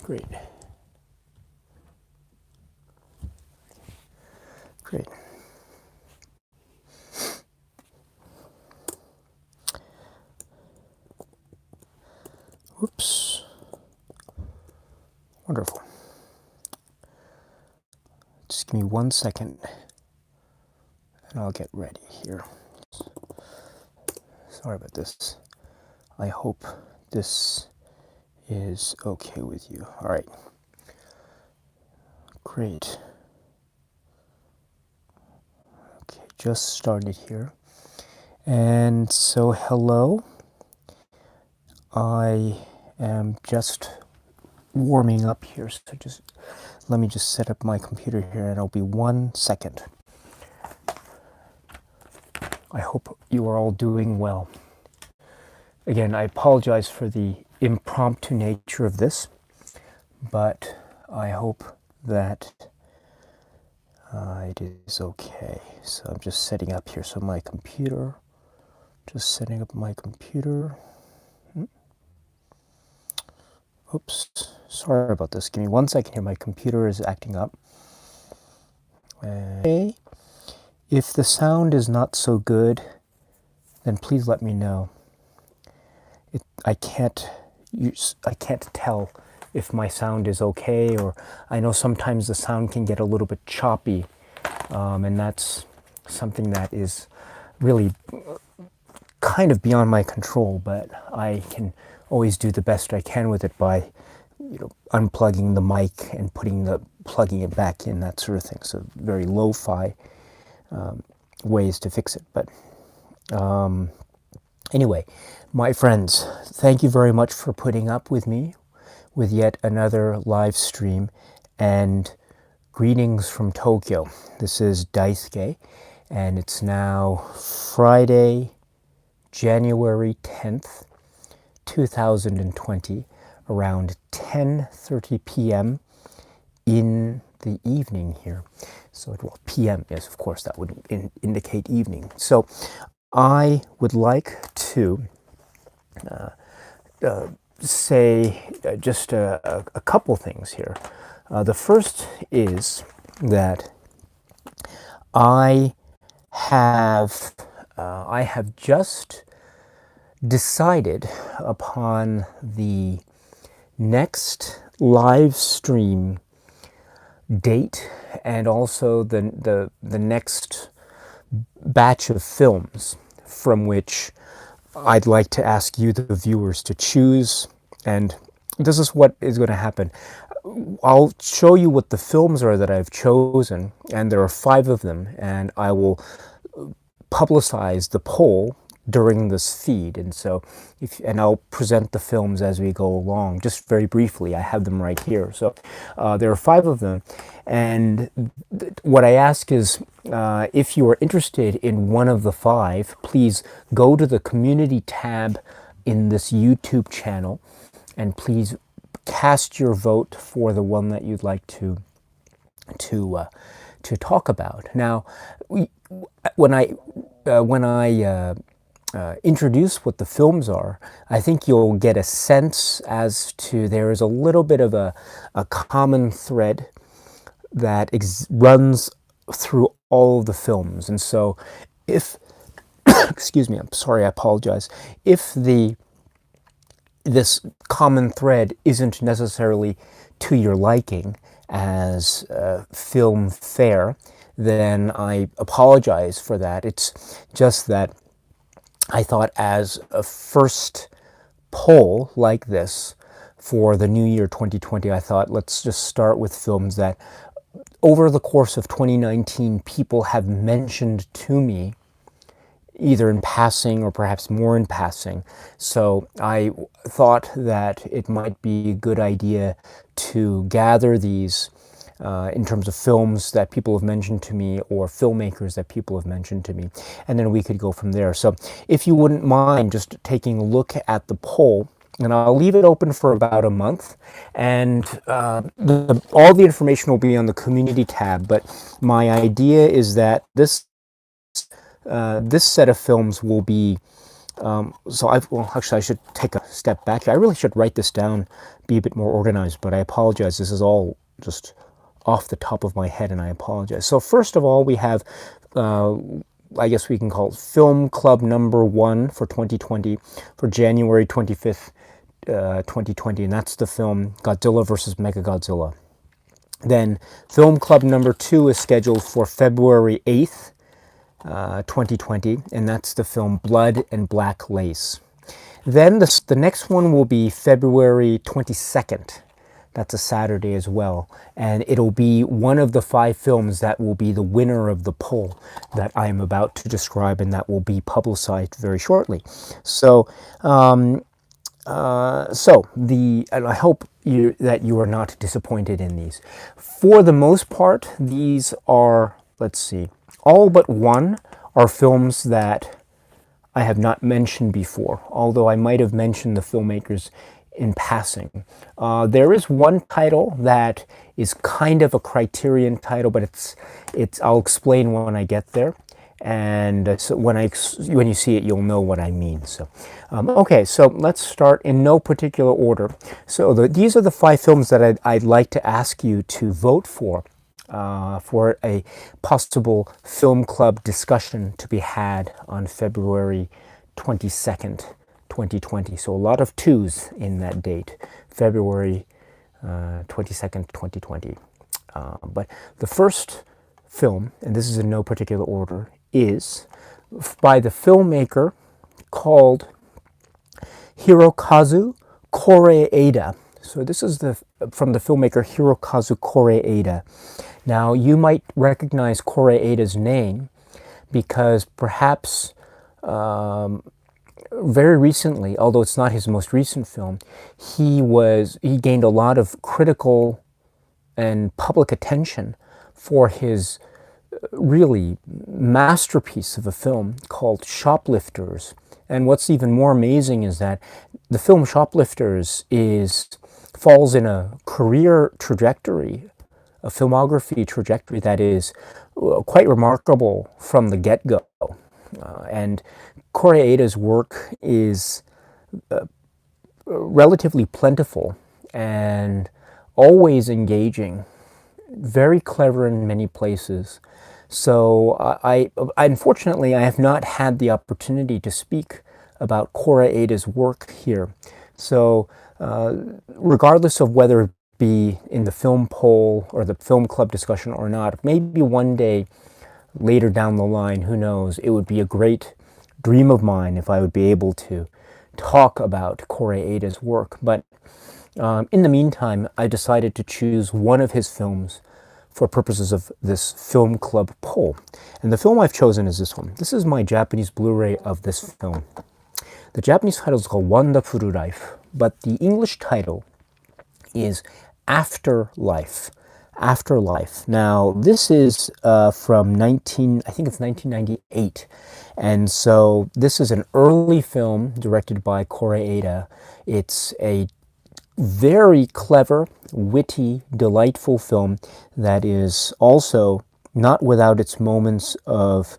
Great. Great. Whoops. Wonderful. Just give me 1 second and I'll get ready here. Sorry about this. I hope this is okay with you. All right. Great. Okay, just started here. And so, hello. I am just warming up here, so let me just set up my computer here and it'll be 1 second. I hope you are all doing well. Again, I apologize for the impromptu nature of this, but I hope that it is okay. So I'm just setting up here. So my computer, just setting up my computer. Oops, sorry about this. Give me 1 second here. My computer is acting up. Okay. If the sound is not so good, then please let me know. I can't tell if my sound is okay, or I know sometimes the sound can get a little bit choppy, and that's something that is really kind of beyond my control, but I can always do the best I can with it by, unplugging the mic and plugging it back in, that sort of thing. So very lo-fi ways to fix it. But anyway, my friends, thank you very much for putting up with me with yet another live stream, and greetings from Tokyo. This is Daisuke, and it's now Friday, January 10th, 2020, around 10:30 p.m. in the evening here. So, well, p.m. is, of course, that would indicate evening. So I would like to say just a couple things here. The first is that I have just decided upon the next live stream date, and also the next batch of films from which I'd like to ask you, the viewers, to choose. And this is what is going to happen. I'll show you what the films are that I've chosen, and there are 5 of them, and I will publicize the poll during this feed. And so and I'll present the films as we go along, just very briefly. I have them right here. So there are 5 of them, and what I ask is, if you are interested in one of the 5, please go to the community tab in this YouTube channel, and please cast your vote for the one that you'd like to talk about. Now, when I introduce what the films are, I think you'll get a sense as to, there is a little bit of a common thread that runs through all of the films. And so if, excuse me, I'm sorry, I apologize. If this common thread isn't necessarily to your liking as film fare, then I apologize for that. It's just that I thought, as a first poll like this for the new year 2020, I thought, let's just start with films that over the course of 2019 people have mentioned to me, either in passing or perhaps more in passing. So I thought that it might be a good idea to gather these in terms of films that people have mentioned to me, or filmmakers that people have mentioned to me, and then we could go from there. So if you wouldn't mind just taking a look at the poll, and I'll leave it open for about a month, and all the information will be on the community tab. But my idea is that this set of films will be Well, actually, I should take a step back here. I really should write this down, be a bit more organized, but I apologize. This is all just off the top of my head, and I apologize. So first of all, we have, I guess we can call it Film Club #1 for 2020, for January 25th, 2020, and that's the film Godzilla vs. Mechagodzilla. Then Film Club #2 is scheduled for February 8th, 2020, and that's the film Blood and Black Lace. Then the next one will be February 22nd. That's a Saturday as well. And it'll be one of the 5 films that will be the winner of the poll that I am about to describe, and that will be publicized very shortly. So, and I hope that you are not disappointed in these. For the most part, these are, let's see, all but one are films that I have not mentioned before, although I might have mentioned the filmmakers in passing. There is one title that is kind of a Criterion title, but I'll explain when I get there. And so when you see it, you'll know what I mean. So, okay, so let's start in no particular order. So these are the 5 films that I'd like to ask you to vote for a possible film club discussion to be had on February 22nd, 2020. So a lot of 2s in that date, February 22nd, 2020. But the first film, and this is in no particular order, is by the filmmaker called Hirokazu Koreeda. So this is from the filmmaker Hirokazu Koreeda. Now you might recognize Koreeda's name because perhaps very recently, although it's not his most recent film, he gained a lot of critical and public attention for his really masterpiece of a film called Shoplifters. And what's even more amazing is that the film Shoplifters falls in a career trajectory, a filmography trajectory that is quite remarkable from the get-go. And Koreeda's work is relatively plentiful and always engaging, very clever in many places. So unfortunately, I have not had the opportunity to speak about Koreeda's work here. So regardless of whether it be in the film poll or the film club discussion or not, maybe one day later down the line, who knows, it would be a great dream of mine if I would be able to talk about Koreeda's work. But in the meantime, I decided to choose one of his films for purposes of this film club poll. And the film I've chosen is this one. This is my Japanese Blu-ray of this film. The Japanese title is called Wonderful Life, but the English title is Afterlife. Afterlife. Now, this is from I think it's 1998. And so this is an early film directed by Koreeda. It's a very clever, witty, delightful film that is also not without its moments of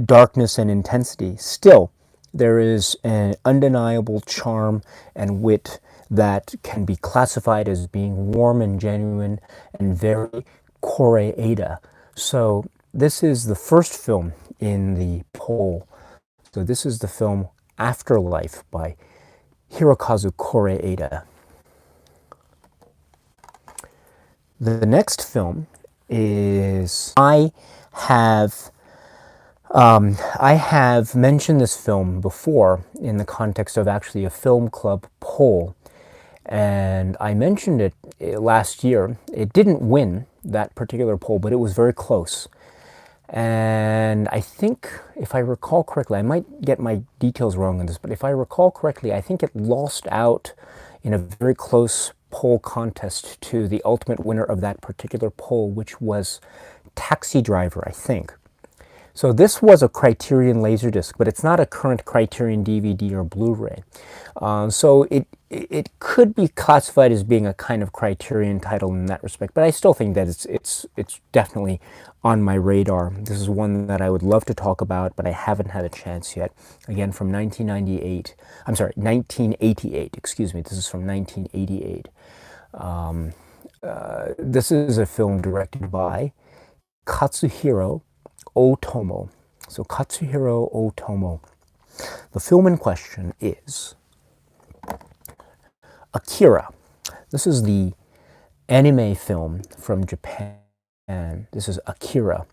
darkness and intensity. Still, there is an undeniable charm and wit that can be classified as being warm and genuine and very Koreeda. So this is the first film in the poll. So this is the film Afterlife by Hirokazu Koreeda. The next film is I have mentioned this film before in the context of actually a film club poll, and I mentioned it last year. It didn't win that particular poll, but it was very close. And I think, if I recall correctly, I might get my details wrong on this, but if I recall correctly, I think it lost out in a very close poll contest to the ultimate winner of that particular poll, which was Taxi Driver, I think. So this was a Criterion Laserdisc, but it's not a current Criterion DVD or Blu-ray. So it could be classified as being a kind of Criterion title in that respect, but I still think that it's definitely on my radar. This is one that I would love to talk about, but I haven't had a chance yet. Again, from 1998. I'm sorry, 1988. Excuse me. This is from 1988. This is a film directed by Katsuhiro Otomo. So Katsuhiro Otomo. The film in question is Akira. This is the anime film from Japan. This is Akira.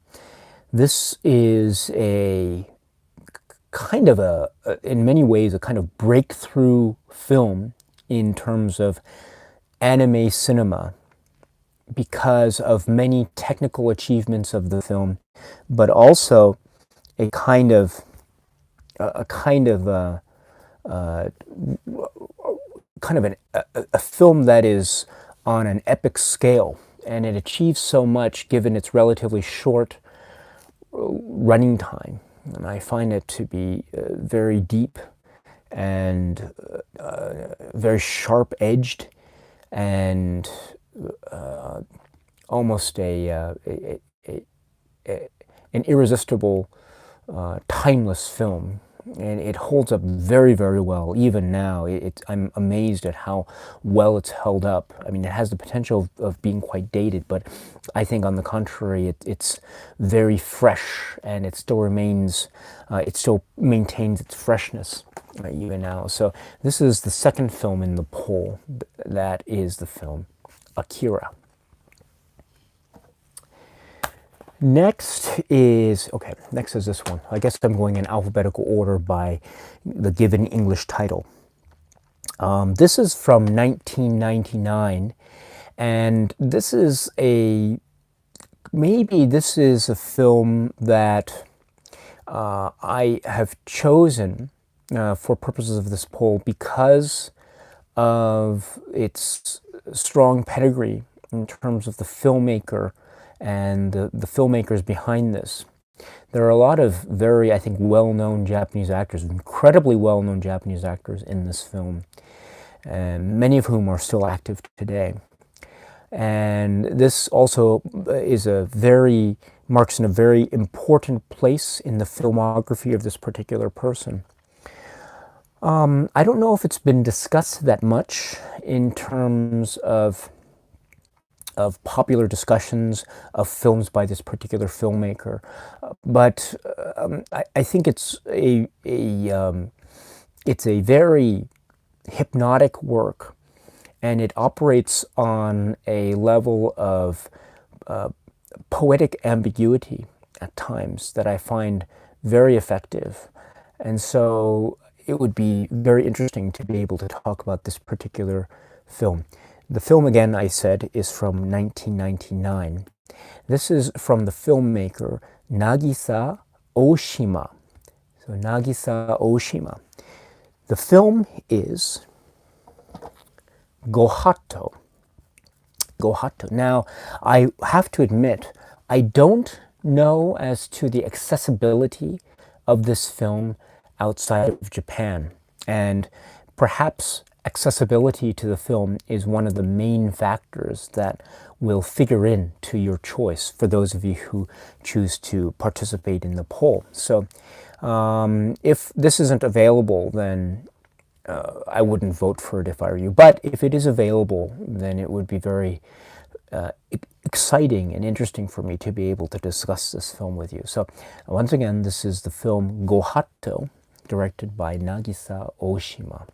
This is a kind of in many ways, a kind of breakthrough film in terms of anime cinema, because of many technical achievements of the film, but also a kind of a film that is on an epic scale, and it achieves so much given its relatively short running time. And I find it to be very deep and very sharp-edged, and almost an irresistible, timeless film. And it holds up very, very well, even now. I'm amazed at how well it's held up. I mean, it has the potential of being quite dated, but I think, on the contrary, it's very fresh, and it still remains, it still maintains its freshness even now. So this is the second film in the poll. That is the film Akira. Next is this one. I guess I'm going in alphabetical order by the given English title. This is from 1999, and this is a film that I have chosen for purposes of this poll because of its strong pedigree in terms of the filmmaker and the filmmakers behind this. There are a lot of very, I think, well-known Japanese actors, incredibly well-known Japanese actors in this film, and many of whom are still active today. And this also marks in a very important place in the filmography of this particular person. I don't know if it's been discussed that much in terms of popular discussions of films by this particular filmmaker, but I think it's a very hypnotic work, and it operates on a level of poetic ambiguity at times that I find very effective. And so it would be very interesting to be able to talk about this particular film. The film, again, I said, is from 1999. This is from the filmmaker Nagisa Oshima. So Nagisa Oshima. The film is Gohatto. Gohatto. Now, I have to admit, I don't know as to the accessibility of this film outside of Japan, and perhaps accessibility to the film is one of the main factors that will figure in to your choice for those of you who choose to participate in the poll. So if this isn't available, then I wouldn't vote for it if I were you. But if it is available, then it would be very exciting and interesting for me to be able to discuss this film with you. So once again, this is the film Gohatto, directed by Nagisa Oshima.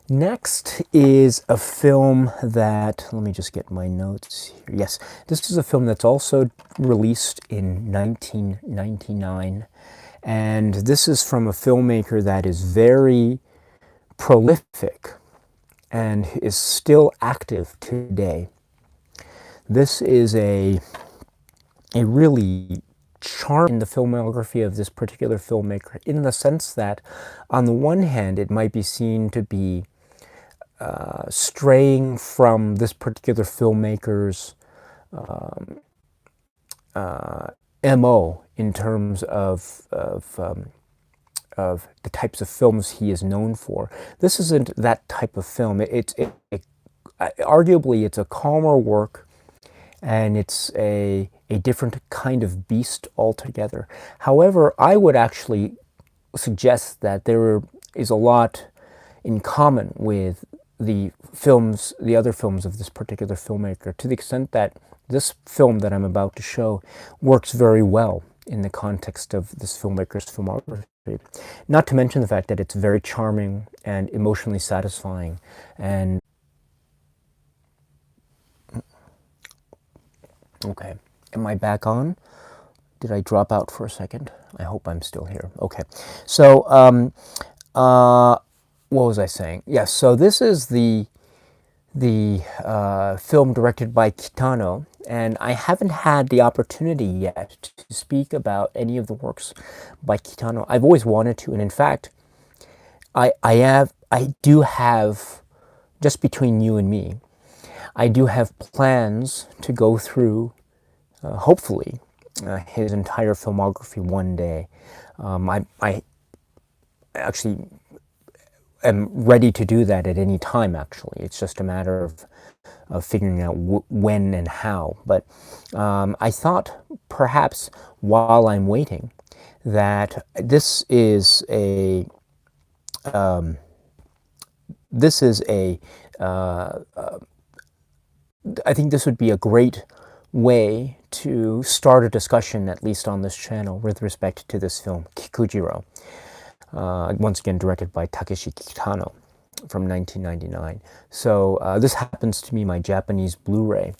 Next is a film that, let me just get my notes here. Yes, this is a film that's also released in 1999. And this is from a filmmaker that is very prolific and is still active today. This is a really charm in the filmography of this particular filmmaker, in the sense that, on the one hand, it might be seen to be straying from this particular filmmaker's MO in terms of the types of films he is known for. This isn't that type of film. Arguably, it's a calmer work, and it's a different kind of beast altogether. However, I would actually suggest that there is a lot in common with the other films of this particular filmmaker, to the extent that this film that I'm about to show works very well in the context of this filmmaker's filmography. Not to mention the fact that it's very charming and emotionally satisfying. And okay, am I back on? Did I drop out for a second? I hope I'm still here. Okay, so what was I saying? Yes, so this is the film directed by Kitano, and I haven't had the opportunity yet to speak about any of the works by Kitano. I've always wanted to, and in fact, I do have, just between you and me, I do have plans to go through, hopefully, his entire filmography one day. I actually am ready to do that at any time, actually. It's just a matter of figuring out when and how. But I thought perhaps while I'm waiting that this is a I think this would be a great way to start a discussion, at least on this channel, with respect to this film, Kikujiro. Once again directed by Takeshi Kitano from 1999. So this happens to be my Japanese Blu-ray.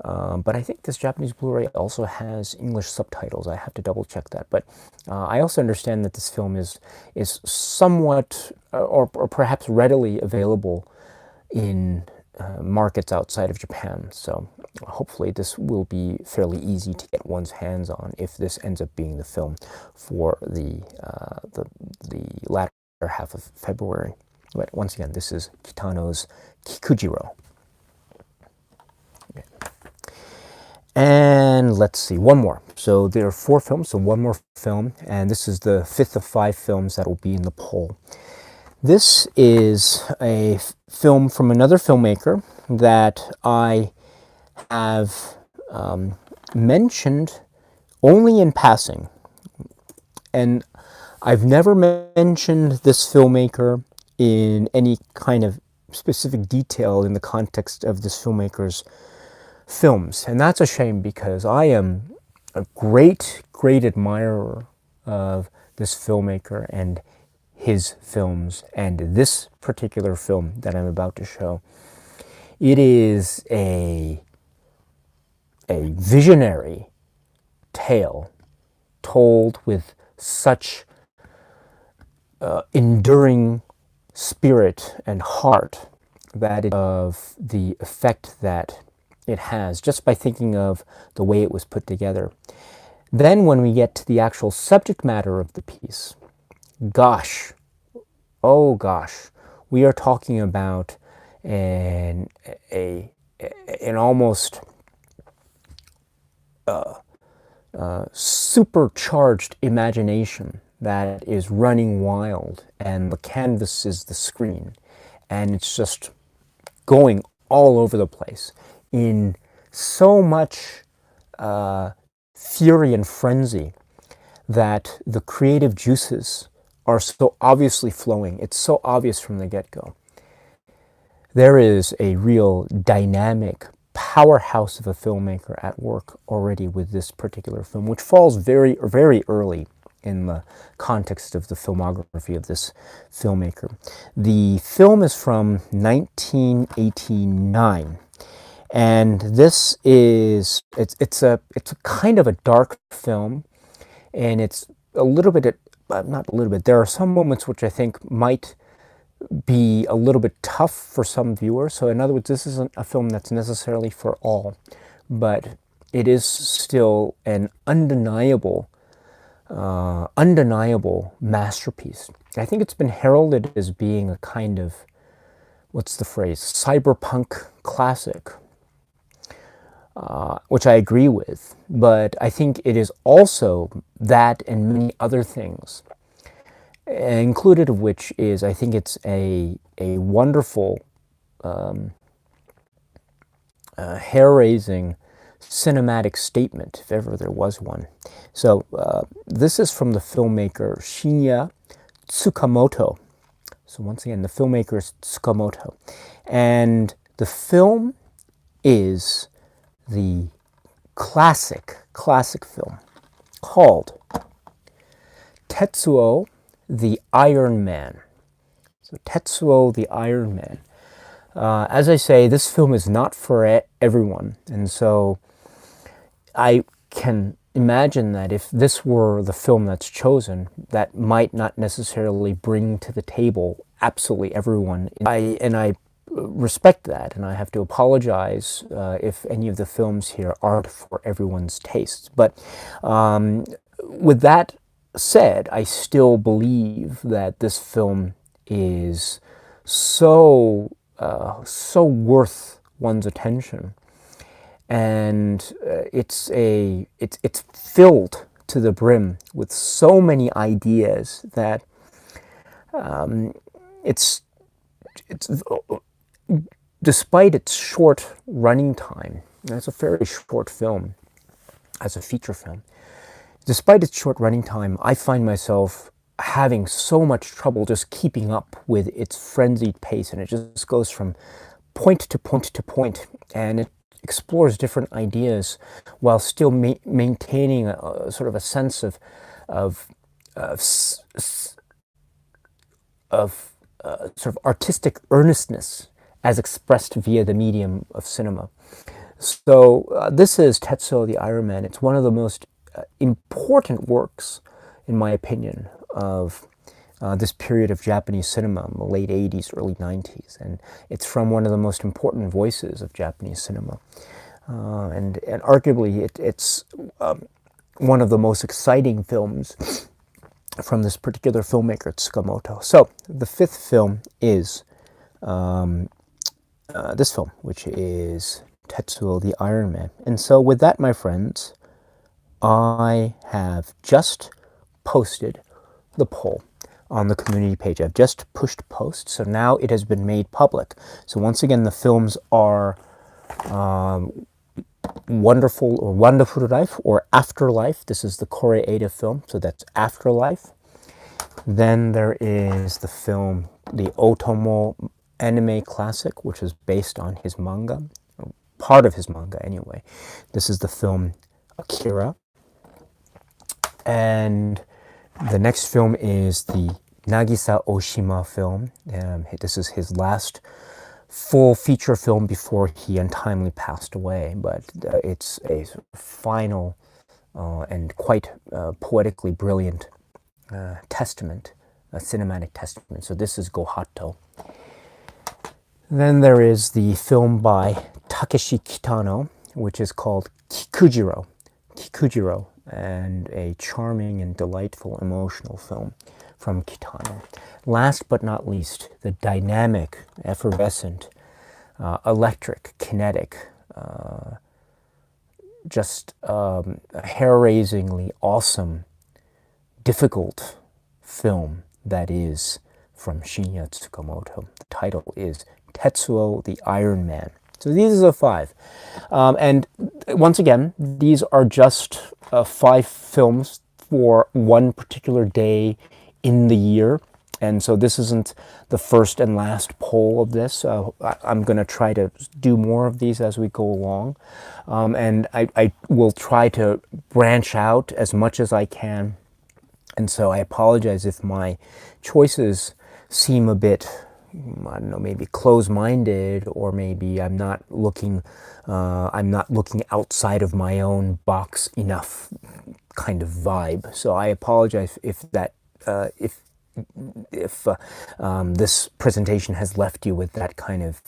But I think this Japanese Blu-ray also has English subtitles. I have to double check that. But I also understand that this film is somewhat, or perhaps readily available in markets outside of Japan. So hopefully this will be fairly easy to get one's hands on if this ends up being the film for the latter half of February. But once again, this is Kitano's Kikujiro. Okay. And let's see, one more. So there are 4 films, so one more film, and this is the 5th of 5 films that will be in the poll. This is a film from another filmmaker that I have mentioned only in passing. And I've never mentioned this filmmaker in any kind of specific detail in the context of this filmmaker's films. And that's a shame, because I am a great, great admirer of this filmmaker and his films, and this particular film that I'm about to show. It is a visionary tale told with such enduring spirit and heart that of the effect that it has, just by thinking of the way it was put together. Then when we get to the actual subject matter of the piece, gosh, oh gosh, we are talking about an almost supercharged imagination that is running wild, and the canvas is the screen, and it's just going all over the place in so much fury and frenzy that the creative juices are so obviously flowing. It's so obvious from the get-go. There is a real dynamic powerhouse of a filmmaker at work already with this particular film, which falls very, very early in the context of the filmography of this filmmaker. The film is from 1989, and this is it's a kind of a dark film, and it's a little bit, not a little bit, there are some moments which I think might be a little bit tough for some viewers. So in other words, this isn't a film that's necessarily for all, but it is still an undeniable masterpiece. I think it's been heralded as being a kind of, what's the phrase, cyberpunk classic. which I agree with, but I think it is also that and many other things, included of which is I think it's a wonderful, hair-raising cinematic statement, if ever there was one. So this is from the filmmaker Shinya Tsukamoto. So once again, the filmmaker is Tsukamoto. And the film is the classic film called Tetsuo the Iron Man. So Tetsuo the Iron Man. As I say, this film is not for everyone, and so I can imagine that if this were the film that's chosen, that might not necessarily bring to the table absolutely everyone. I respect that, and I have to apologize if any of the films here aren't for everyone's tastes. But with that said, I still believe that this film is so worth one's attention, and it's filled to the brim with so many ideas that it's despite its short running time. It's a very short film as a feature film. Despite its short running time, I find myself having so much trouble just keeping up with its frenzied pace, and it just goes from point to point to point, and it explores different ideas while still maintaining a sort of a sense of sort of artistic earnestness as expressed via the medium of cinema. So this is Tetsuo the Iron Man. It's one of the most important works, in my opinion, of this period of Japanese cinema, in the late 80s, early 90s. And it's from one of the most important voices of Japanese cinema. And arguably, it's one of the most exciting films from this particular filmmaker, Tsukamoto. So, the fifth film is this film, which is Tetsuo the Iron Man. And so with that, my friends, I have just posted the poll on the community page. I've just pushed post, so now it has been made public. So once again, the films are Wonderful or Wonderful Life or Afterlife. This is the Koreeda film, so that's Afterlife. Then there is the film, the Otomo anime classic, which is based on his manga, or part of his manga anyway. This is the film Akira. And the next film is the Nagisa Oshima film. This is his last full feature film before he untimely passed away, but it's a final and quite poetically brilliant testament, a cinematic testament. So this is Gohato. Then there is the film by Takeshi Kitano, which is called Kikujiro. Kikujiro, and a charming and delightful emotional film from Kitano. Last but not least, the dynamic, effervescent, electric, kinetic, just hair-raisingly awesome, difficult film that is from Shinya Tsukamoto. The title is Tetsuo the Iron Man. So these are the five. And once again, these are just 5 films for one particular day in the year. And so this isn't the first and last poll of this. I'm going to try to do more of these as we go along. And I will try to branch out as much as I can. And so I apologize if my choices seem a bit, I don't know, maybe close-minded, or maybe I'm not looking outside of my own box enough kind of vibe. So I apologize if that, if this presentation has left you with that kind of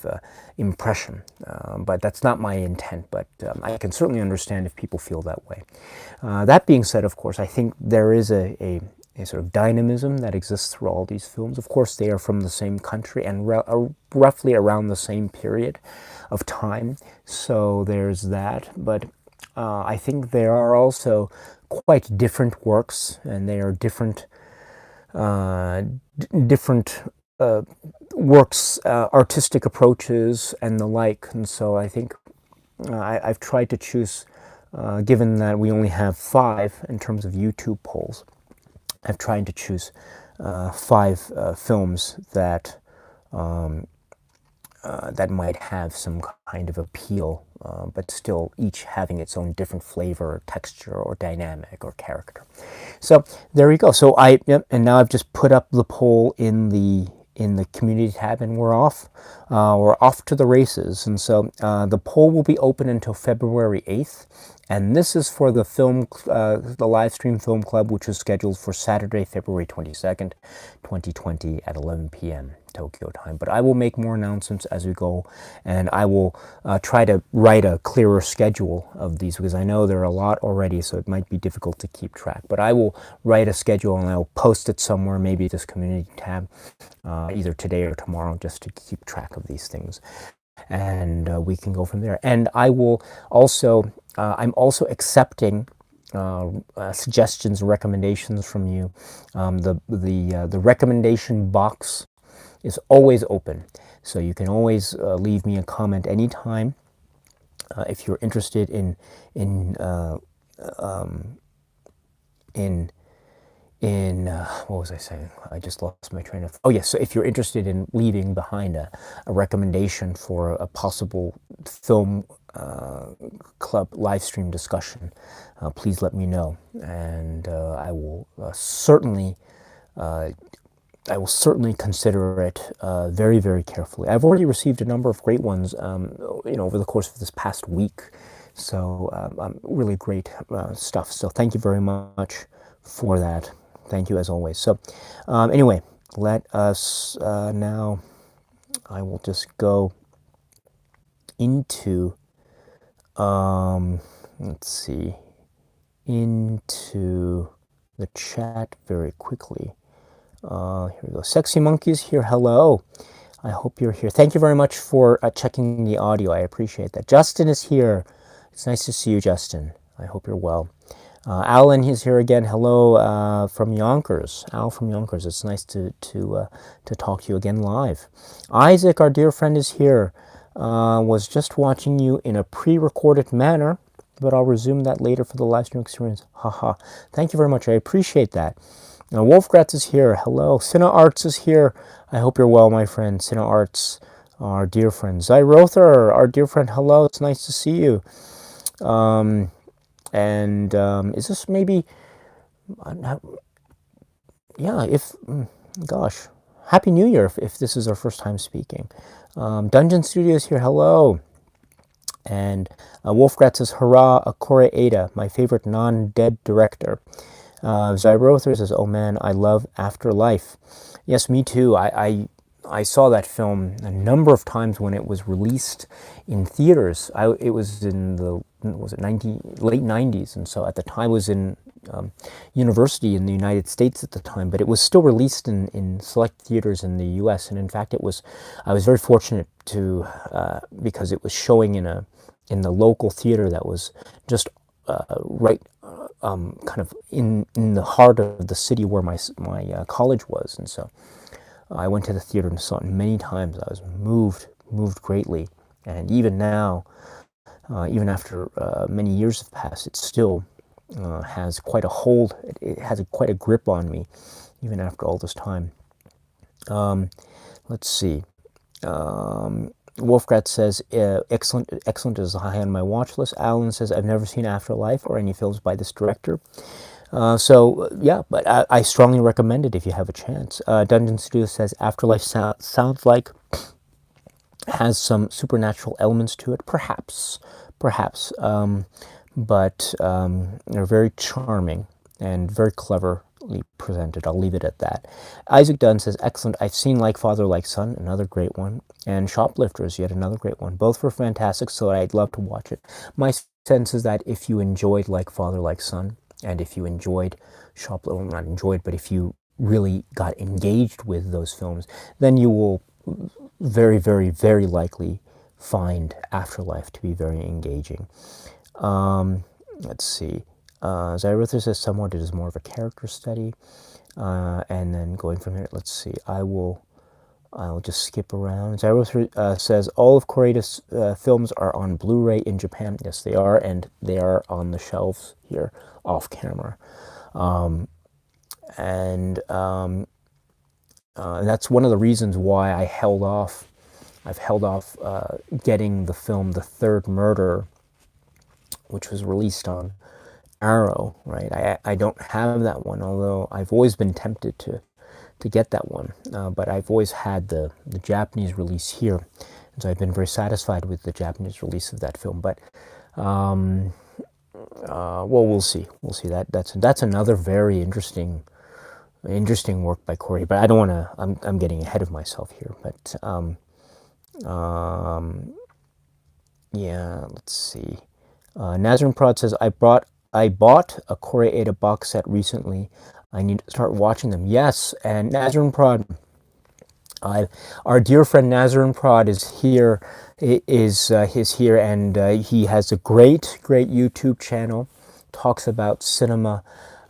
impression. But that's not my intent, but I can certainly understand if people feel that way. That being said, of course, I think there is a a sort of dynamism that exists through all these films. Of course, they are from the same country and roughly around the same period of time, so there's that. But I think there are also quite different works, and they are different different works, artistic approaches, and the like. And so I think I've tried to choose, given that we only have 5 in terms of YouTube polls, I've tried to choose 5 films that that might have some kind of appeal, but still each having its own different flavor, or texture, or dynamic, or character. So there you go. So and now I've just put up the poll in the community tab, and we're off. We're off to the races. And so the poll will be open until February 8th. And this is for the live stream film club, which is scheduled for Saturday, February 22nd, 2020 at 11 p.m. Tokyo time. But I will make more announcements as we go, and I will try to write a clearer schedule of these, because I know there are a lot already, so it might be difficult to keep track. But I will write a schedule, and I will post it somewhere, maybe this community tab, either today or tomorrow, just to keep track of these things. And we can go from there. And I will also, I'm also accepting suggestions and recommendations from you. The recommendation box is always open, so you can always leave me a comment anytime if you're interested in what was I saying? I just lost my train of thought. Oh yes, so if you're interested in leaving behind a recommendation for a possible film club live stream discussion, please let me know, and I will certainly consider it very, very carefully. I've already received a number of great ones, over the course of this past week. So really great stuff. So thank you very much for that. Thank you as always. So anyway, let us now, I will just go into, let's see, into the chat very quickly. Here we go. Sexy Monkeys here. Hello. I hope you're here. Thank you very much for checking the audio. I appreciate that. Justin is here. It's nice to see you, Justin. I hope you're well. Alan is here again. Hello from Yonkers. Al from Yonkers. It's nice to talk to you again live. Isaac, our dear friend, is here. Was just watching you in a pre-recorded manner, but I'll resume that later for the live stream experience. Haha. Thank you very much. I appreciate that. Now, Wolfgratz is here. Hello. Cine Arts is here. I hope you're well, my friend. Cine Arts, our dear friend. Zyrother, our dear friend. Hello. It's nice to see you. Is this maybe, gosh, Happy New Year if this is our first time speaking. Dungeon Studios here, hello. And Wolfgrat says, hurrah, Akore Ada, my favorite non-dead director. Zyrother says, oh man, I love Afterlife. Yes, me too. I saw that film a number of times when it was released in theaters. It was in the late 90s, and so at the time I was in university in the United States at the time, but it was still released in select theaters in the U.S. And in fact, I was very fortunate to because it was showing in the local theater that was just right kind of in the heart of the city where my college was, and so I went to the theater and saw it many times. I was moved greatly, and even now, even after many years have passed, it still has quite a hold. It has quite a grip on me, even after all this time. Let's see. Wolfgrat says, excellent is high on my watch list. Alan says, I've never seen Afterlife or any films by this director. Yeah, but I strongly recommend it if you have a chance. Dungeon Studio says, Afterlife sounds like has some supernatural elements to it, perhaps. But they're very charming and very cleverly presented. I'll leave it at that. Isaac Dunn says, excellent. I've seen Like Father, Like Son, another great one. And Shoplifters, yet another great one. Both were fantastic, so I'd love to watch it. My sense is that if you enjoyed Like Father, Like Son, and if you enjoyed well, not enjoyed, but if you really got engaged with those films, then you will very, very, very likely find Afterlife to be very engaging. Let's see. Zyrother says somewhat it is more of a character study. And then going from here, let's see. I'll just skip around. Zyrother says all of Koreeda's films are on Blu-ray in Japan. Yes, they are, and they are on the shelves here off camera. And that's one of the reasons why I've held off getting the film The Third Murder, which was released on Arrow, right? I don't have that one, although I've always been tempted to get that one, but I've always had the Japanese release here, and so I've been very satisfied with the Japanese release of that film. But well, we'll see. That's another very interesting work by Corey. But I don't want to. I'm getting ahead of myself here. But yeah, let's see. Nazarene Prod says I bought a Koreeda box set recently. I need to start watching them. Yes, and Nazarene Prod, our dear friend Nazarene Prod is here. Is here, and he has a great YouTube channel. Talks about cinema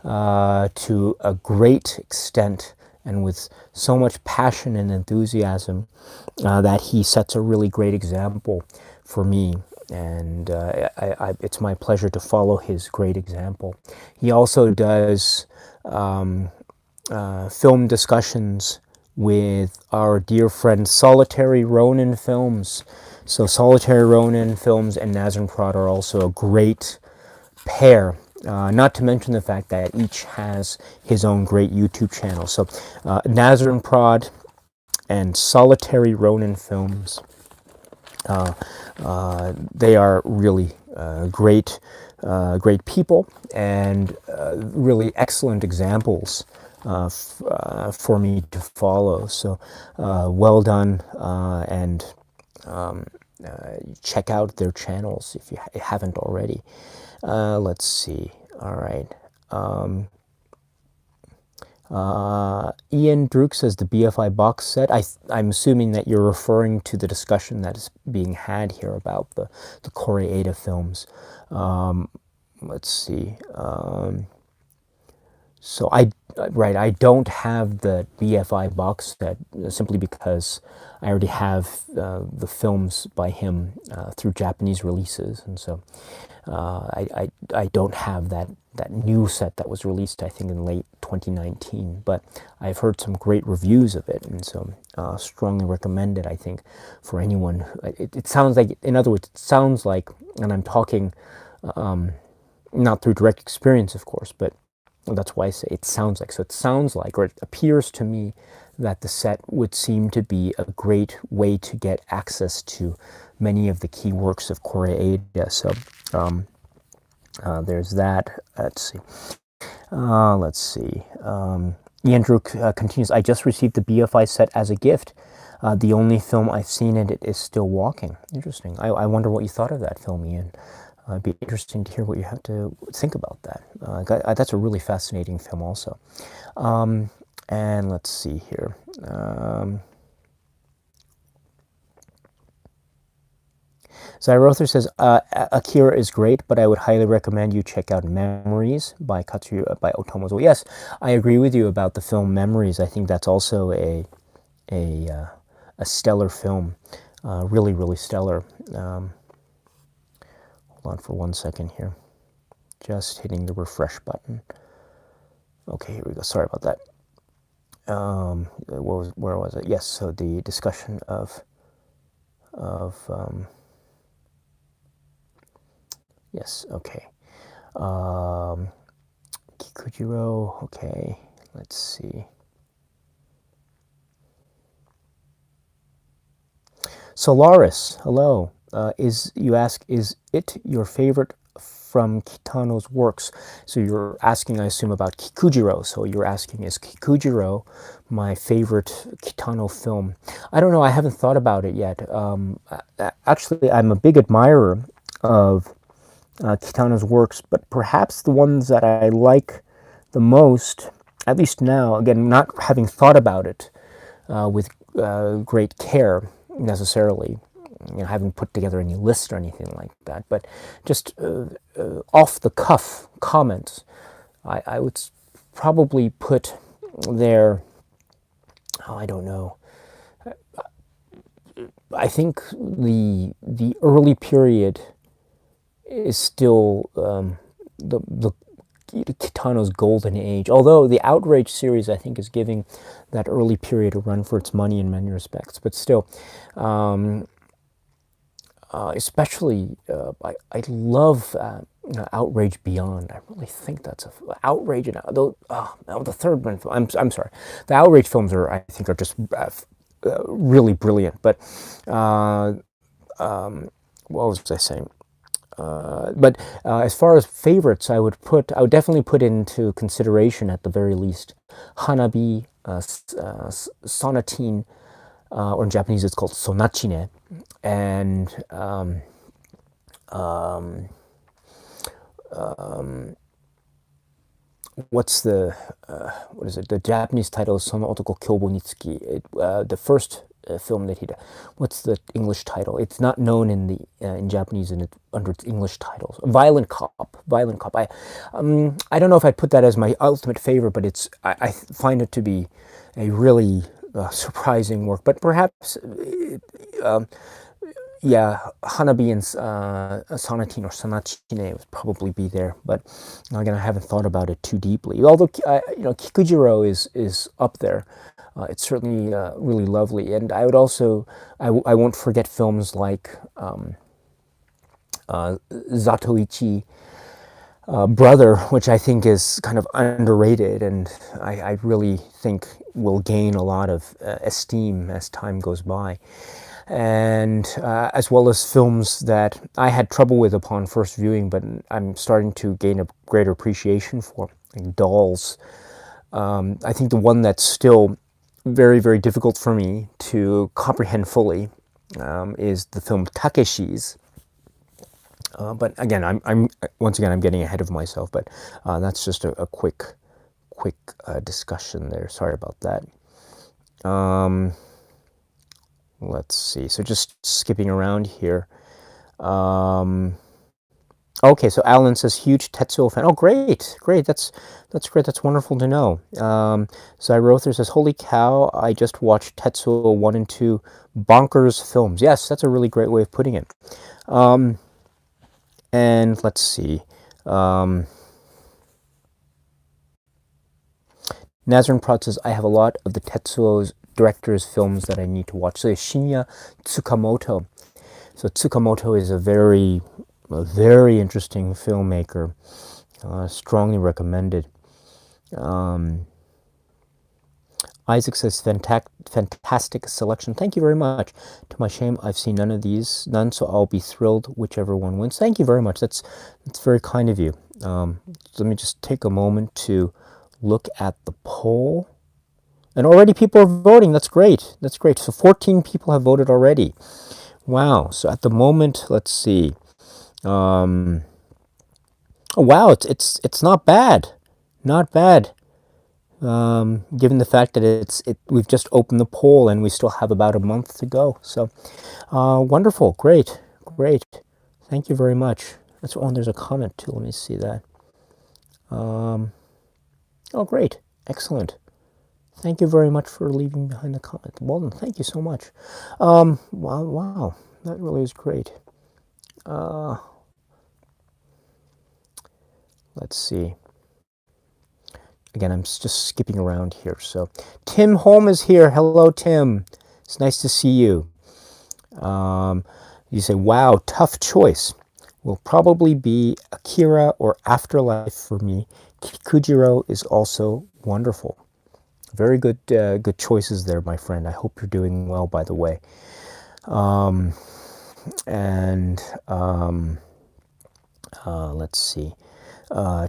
to a great extent, and with so much passion and enthusiasm that he sets a really great example for me. And it's my pleasure to follow his great example. He also does film discussions with our dear friend Solitary Ronin Films. So Solitary Ronin Films and Nazarene Prod are also a great pair. Not to mention the fact that each has his own great YouTube channel. So Nazarene Prod and Solitary Ronin Films. They are really great people and really excellent examples for me to follow. So well done, and check out their channels if you haven't already. Let's see. All right. Ian Druk says the BFI box set. I'm assuming that you're referring to the discussion that is being had here about the Koreeda films. Let's see. So I don't have the BFI box set simply because I already have the films by him through Japanese releases, and so I don't have that new set that was released, I think, in late 2019. But I've heard some great reviews of it, and so strongly recommend it, I think, for anyone. It sounds like, in other words, it sounds like, and I'm talking not through direct experience, of course, but that's why I say it sounds like. So it sounds like, or it appears to me, that the set would seem to be a great way to get access to many of the key works of Koreeda. So there's that. Let's see. Ian Drew continues, I just received the BFI set as a gift. The only film I've seen in it is Still Walking. Interesting. I wonder what you thought of that film, Ian. It'd be interesting to hear what you have to think about that. That's a really fascinating film also. And let's see here. Zyrother says, Akira is great, but I would highly recommend you check out Memories by Otomo. Yes, I agree with you about the film Memories. I think that's also a stellar film. Really, really stellar. Hold on for 1 second here. Just hitting the refresh button. Okay, here we go. Sorry about that. Where was it? Yes, so the discussion of yes, okay. Kikujiro, okay, let's see. Solaris, hello. You ask, is it your favorite from Kitano's works? So you're asking, I assume, about Kikujiro. So you're asking, is Kikujiro my favorite Kitano film? I don't know. I haven't thought about it yet. Actually, I'm a big admirer of Kitano's works, but perhaps the ones that I like the most, at least now, again, not having thought about it with great care necessarily, I haven't put together any list or anything like that, but just off the cuff comments, I would probably put there, I don't know, I think the early period is still the Kitano's golden age. Although the Outrage series, I think, is giving that early period a run for its money in many respects. But still, especially, I love Outrage Beyond. I really think that's Outrage and the third one. I'm sorry, the Outrage films I think are just really brilliant. But what was I saying? But as far as favorites, I would definitely put into consideration at the very least Hanabi, Sonatine, or in Japanese it's called Sonachine, and what's what is it? The Japanese title is Sono Otoko Kyobo Nitsuki. The first film that he did. What's the English title? It's not known in Japanese under its English titles. Violent Cop. Violent Cop. I don't know if I'd put that as my ultimate favorite, but I find it to be a really surprising work. But perhaps, yeah, Hanabi and Sonatine or Sonachine would probably be there. But again, I haven't thought about it too deeply. Although Kikujiro is up there. It's certainly really lovely, and I would also I won't forget films like Zatoichi Brother, which I think is kind of underrated, and I really think will gain a lot of esteem as time goes by, and as well as films that I had trouble with upon first viewing, but I'm starting to gain a greater appreciation for, like Dolls. I think the one that's still very, very difficult for me to comprehend fully is the film Takeshi's. But again, I'm once again I'm getting ahead of myself. But that's just a quick discussion there. Sorry about that. Let's see. So just skipping around here. Okay, so Alan says huge Tetsuo fan. Oh, great. That's great. That's wonderful to know. Zyrother says, holy cow, I just watched Tetsuo 1 and 2 bonkers films. Yes, that's a really great way of putting it. And let's see. Nazarene Prod says, I have a lot of the Tetsuo's director's films that I need to watch. So Shinya Tsukamoto. So Tsukamoto is a very interesting filmmaker. Strongly recommended. Isaac says, fantastic selection. Thank you very much. To my shame, I've seen none, so I'll be thrilled whichever one wins. Thank you very much. That's very kind of you. Let me just take a moment to look at the poll. And already people are voting. That's great. That's great. So 14 people have voted already. Wow. So at the moment, let's see. Oh wow, it's not bad. Not bad. Given the fact that we've just opened the poll and we still have about a month to go. So wonderful. Great. Thank you very much. There's a comment too. Let me see that. Oh, great. Excellent. Thank you very much for leaving behind the comment. Well done. Thank you so much. Wow. That really is great. Let's see. Again, I'm just skipping around here. So Tim Holm is here. Hello, Tim. It's nice to see you. You say, wow, tough choice. Will probably be Akira or Afterlife for me. Kikujiro is also wonderful. Very good choices there, my friend. I hope you're doing well, by the way. Let's see.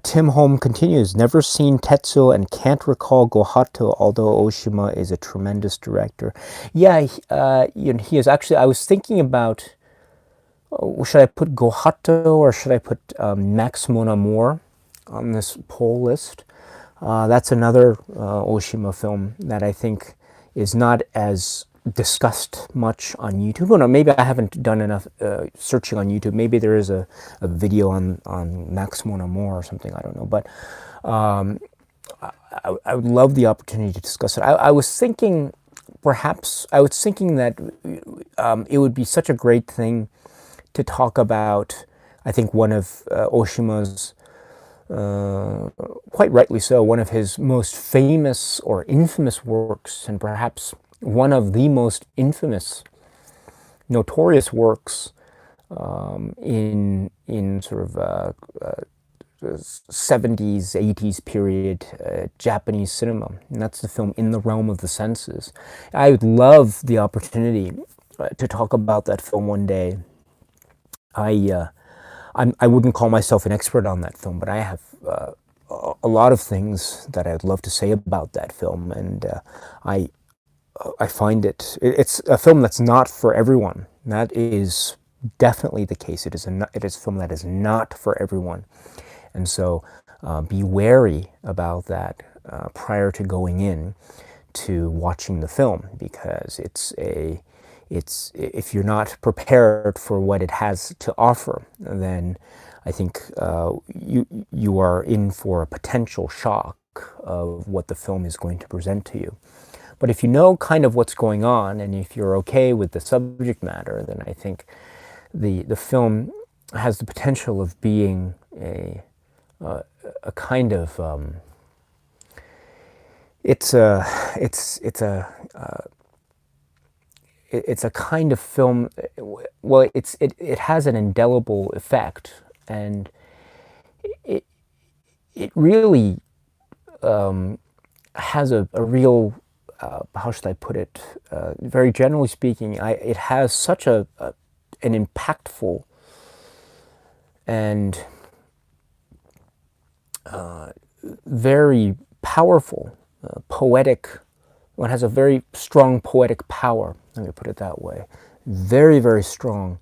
Tim Holm continues, never seen Tetsuo and can't recall Gohato, although Oshima is a tremendous director. Yeah, he is actually, I was thinking about, should I put Gohato or should I put Max Mon Amour on this poll list? That's another Oshima film that I think is not as discussed much on YouTube. Well, no, maybe I haven't done enough searching on YouTube. Maybe there is a video on Max Mon Amour or something. I don't know. But I would love the opportunity to discuss it. I was thinking, that it would be such a great thing to talk about. I think one of Oshima's, quite rightly so, one of his most famous or infamous works, and perhaps one of the most infamous, notorious works in sort of 70s, 80s period Japanese cinema, and that's the film In the Realm of the Senses. I would love the opportunity to talk about that film one day. I wouldn't call myself an expert on that film, but I have a lot of things that I'd love to say about that film, and I find it's a film that's not for everyone. That is definitely the case. It is a film that is not for everyone. And so be wary about that prior to going in to watching the film, because if you're not prepared for what it has to offer, then I think you are in for a potential shock of what the film is going to present to you. But if you know kind of what's going on, and if you're okay with the subject matter, then I think the film has the potential of being a kind of it's a kind of film. Well, it has an indelible effect, and it really has a real, how should I put it? Very generally speaking, it has such an impactful and very powerful, poetic. One has a very strong poetic power. Let me put it that way. Very, very strong.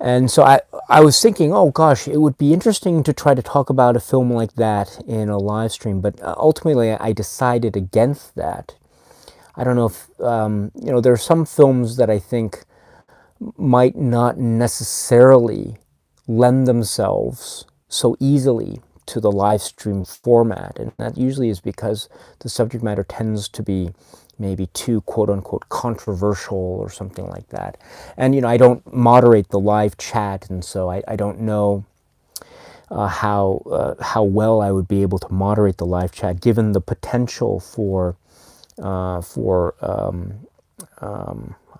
And so I was thinking, oh gosh, it would be interesting to try to talk about a film like that in a live stream, but ultimately I decided against that. I don't know if, there are some films that I think might not necessarily lend themselves so easily to the live stream format, and that usually is because the subject matter tends to be maybe too quote-unquote controversial or something like that. And I don't moderate the live chat, and so I don't know how well I would be able to moderate the live chat, given the potential for I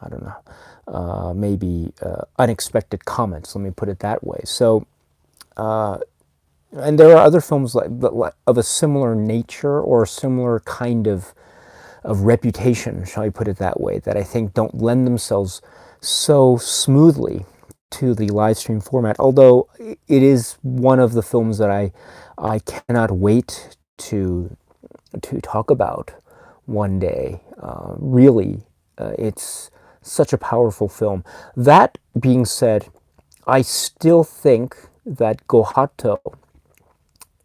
don't know, maybe unexpected comments. Let me put it that way. So and there are other films of a similar nature or similar kind of reputation, shall I put it that way, that I think don't lend themselves so smoothly to the live stream format. Although it is one of the films that I cannot wait to talk about one day. Really, it's such a powerful film. That being said, I still think that Gohato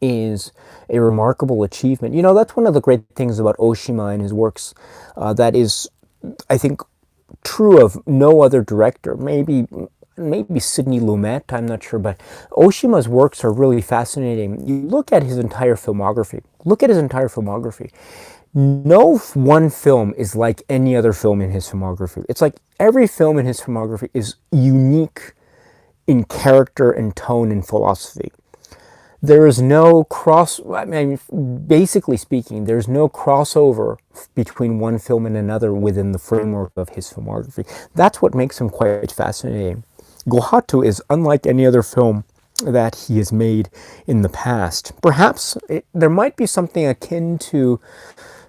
is a remarkable achievement. That's one of the great things about Oshima and his works that is, I think, true of no other director. Maybe Sidney Lumet, I'm not sure, but Oshima's works are really fascinating. You look at his entire filmography. No one film is like any other film in his filmography. It's like every film in his filmography is unique in character and tone and philosophy. There is no basically speaking, there's no crossover between one film and another within the framework of his filmography. That's what makes him quite fascinating. Gohato is unlike any other film that he has made in the past. Perhaps there might be something akin to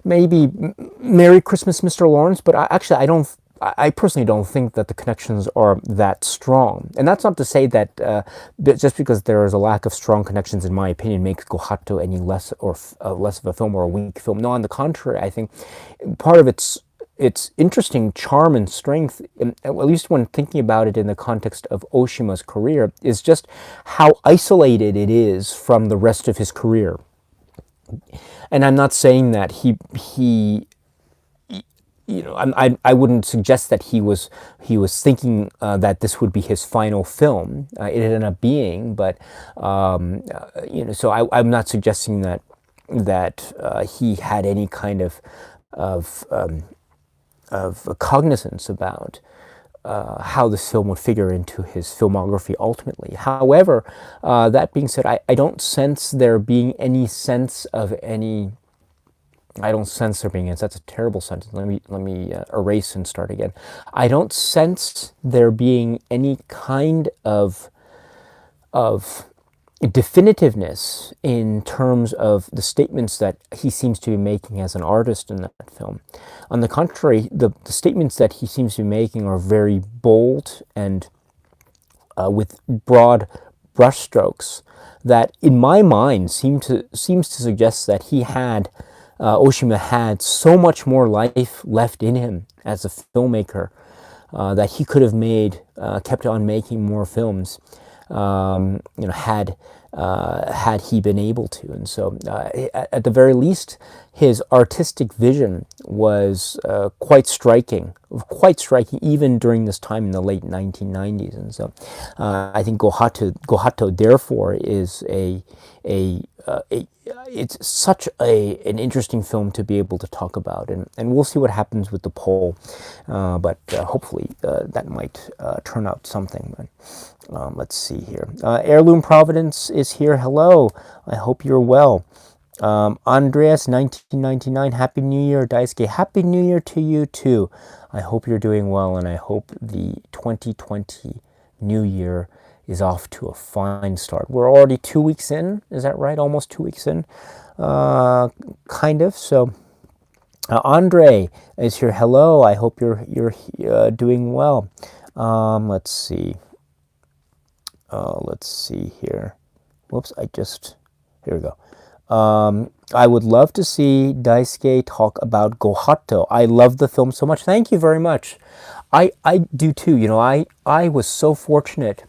maybe Merry Christmas, Mr. Lawrence, but I personally don't think that the connections are that strong. And that's not to say that just because there is a lack of strong connections, in my opinion, makes Gohato any less of a film or a weak film. No, on the contrary, I think part of its interesting charm and strength, at least when thinking about it in the context of Oshima's career, is just how isolated it is from the rest of his career. And I'm not saying that he I wouldn't suggest that he was thinking that this would be his final film. It ended up being, but so I'm not suggesting that he had any kind of cognizance about how this film would figure into his filmography ultimately. However, that being said, I don't sense there being any sense of any. I don't sense there being. That's a terrible sentence. Let me erase and start again. I don't sense there being any kind of definitiveness in terms of the statements that he seems to be making as an artist in that film. On the contrary, the statements that he seems to be making are very bold and with broad brushstrokes that, in my mind, seems to suggest that Oshima had so much more life left in him as a filmmaker that he could have kept on making more films, had he been able to. And so, at the very least, his artistic vision was quite striking, even during this time in the late 1990s. And so, I think Go-Hato therefore is it's such an interesting film to be able to talk about, and we'll see what happens with the poll, but hopefully that might turn out something. But let's see here. Heirloom Providence is here. Hello, I hope you're well. Andreas 1999, Happy New Year. Daisuke, Happy New Year to you too. I hope you're doing well, and I hope the 2020 New Year is off to a fine start. We're already 2 weeks in, is that right? Almost 2 weeks in, kind of. So, Andre is here. Hello, I hope you're doing well. Let's see. Let's see here. Whoops, here we go. I would love to see Daisuke talk about Go-Hato. I love the film so much. Thank you very much. I do too. I was so fortunate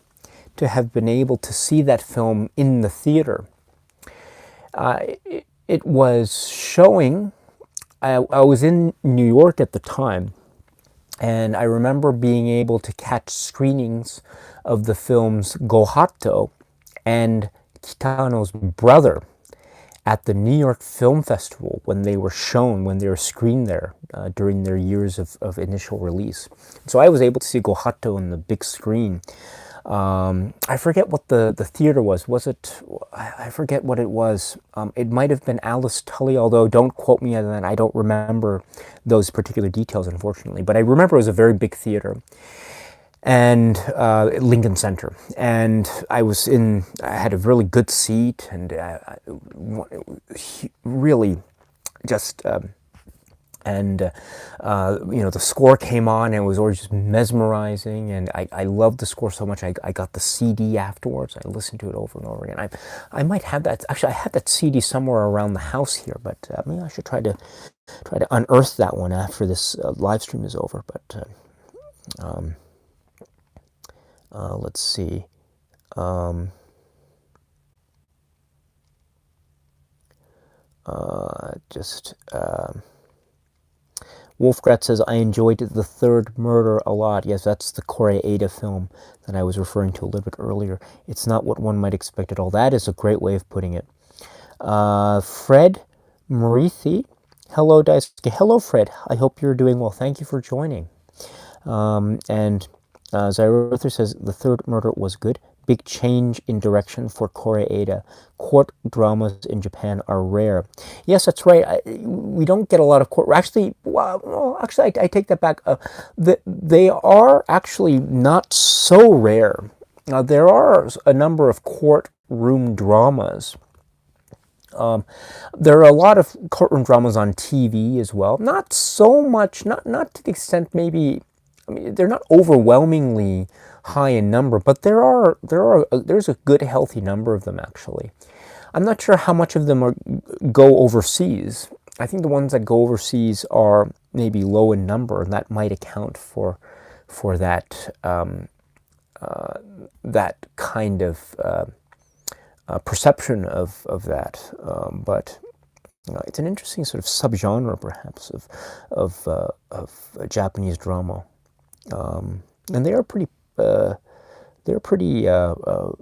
to have been able to see that film in the theater. It was showing. I was in New York at the time, and I remember being able to catch screenings of the films Go-Hato and Kitano's Brother at the New York Film Festival when they were screened there during their years of initial release. So I was able to see Go-Hato on the big screen. I forget what the theater was. I forget what it was. It might have been Alice Tully, although don't quote me on that. I don't remember those particular details, unfortunately. But I remember it was a very big theater, and Lincoln Center. And I had a really good seat, and really just... the score came on, and it was always just mesmerizing, and I loved the score so much. I got the CD afterwards. I listened to it over and over again. I might have that. Actually, I have that CD somewhere around the house here, but maybe I should try to unearth that one after this live stream is over. But let's see. Wolfgrat says, I enjoyed The Third Murder a lot. Yes, that's the Koreeda film that I was referring to a little bit earlier. It's not what one might expect at all. That is a great way of putting it. Fred Marithi. Hello, Daisuke. Hello, Fred. I hope you're doing well. Thank you for joining. And Zyrother says, The Third Murder was good. Big change in direction for Koreeda. Court dramas in Japan are rare. Yes, that's right. We don't get a lot of court. Actually, I take that back. They are actually not so rare. There are a number of courtroom dramas. There are a lot of courtroom dramas on TV as well. Not so much. Not to the extent maybe. I mean, they're not overwhelmingly high in number, but there's a good healthy number of them actually. I'm not sure how much of them go overseas. I think the ones that go overseas are maybe low in number, and that might account for that that kind of perception of that. But it's an interesting sort of subgenre, perhaps, of Japanese drama, and they are pretty. They're pretty, well,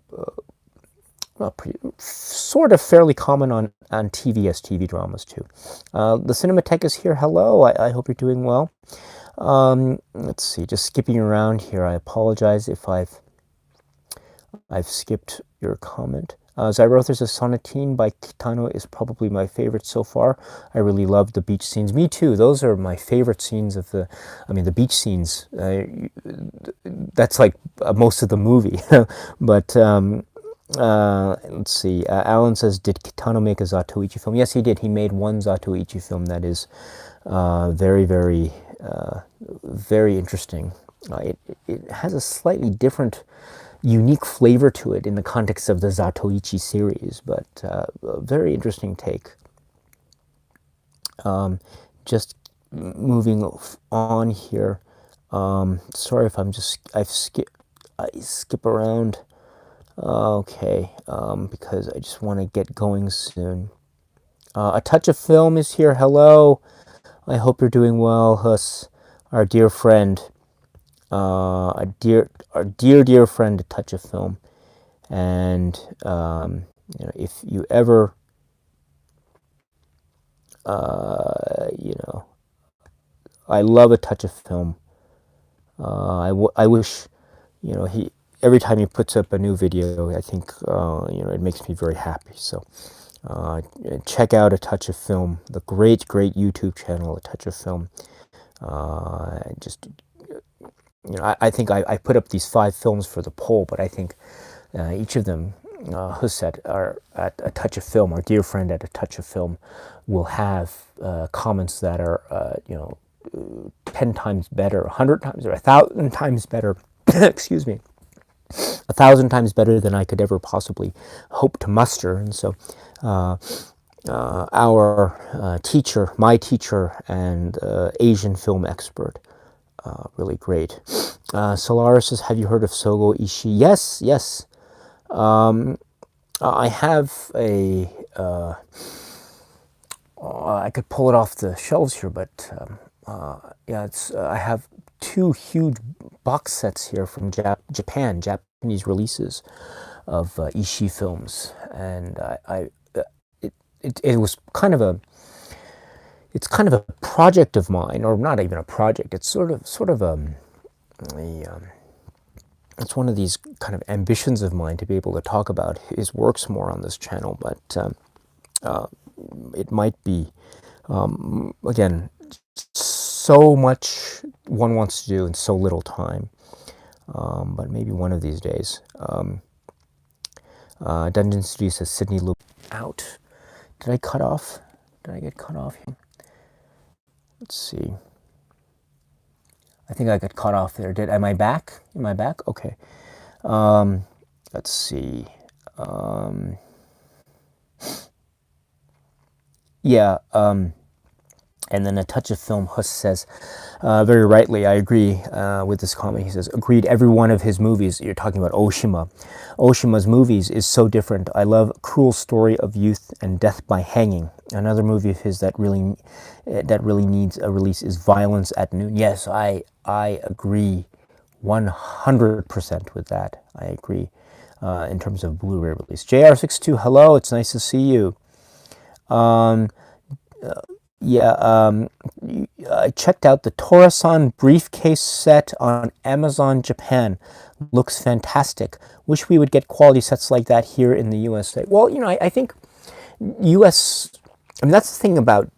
pretty, sort of fairly common on TV as TV dramas too. The Cinematheque is here. Hello, I hope you're doing well. Let's see, just skipping around here. I apologize if I've skipped your comment. Zyrothers, a Sonatine by Kitano is probably my favorite so far. I really love the beach scenes. Me too. Those are my favorite scenes of the, I mean, the beach scenes. That's like most of the movie. But let's see. Alan says, did Kitano make a Zatoichi film? Yes, he did. He made one Zatoichi film that is very, very, very interesting. It has a slightly different, unique flavor to it in the context of the Zatoichi series, but a very interesting take. Just moving on here. Sorry if I skip around. Okay, because I just want to get going soon. A Touch of Film is here. Hello. I hope you're doing well, Hus, our dear friend. Our dear friend, A Touch of Film. And if you ever I love A Touch of Film. I wish, he every time he puts up a new video, I think it makes me very happy. So check out A Touch of Film, the great YouTube channel, A Touch of Film. I think I put up these 5 films for the poll, but I think each of them, Husset, are at A Touch of Film, our dear friend at A Touch of Film, will have comments that are 10 times better, 100 times, or 1,000 times better. Excuse me. 1,000 times better than I could ever possibly hope to muster. And so our teacher, my teacher, and Asian film expert, really great. Solaris says, have you heard of Sogo Ishii? Yes. I have a, I could pull it off the shelves here, but yeah, I have 2 huge box sets here from Japanese releases of Ishii films, and it was kind of a, it's kind of a project of mine, or not even a project. It's sort of it's one of these kind of ambitions of mine to be able to talk about his works more on this channel, but it might be, again, so much one wants to do in so little time, but maybe one of these days. Dungeon Studio says Sydney Loop out. Did I cut off? Did I get cut off here? Let's see. I think I got cut off there. Am I back? Am I back? Okay. Let's see. Yeah. And then A Touch of Film, Huss says, very rightly, I agree with this comment. He says, agreed, every one of his movies, you're talking about Oshima. Oshima's movies is so different. I love Cruel Story of Youth and Death by Hanging. Another movie of his that really needs a release is Violence at Noon. Yes, I agree 100% with that. I agree in terms of Blu-ray release. JR62, hello, it's nice to see you. I checked out the Torasan briefcase set on Amazon Japan. Looks fantastic. Wish we would get quality sets like that here in the USA. Well, I think US, I mean, that's the thing about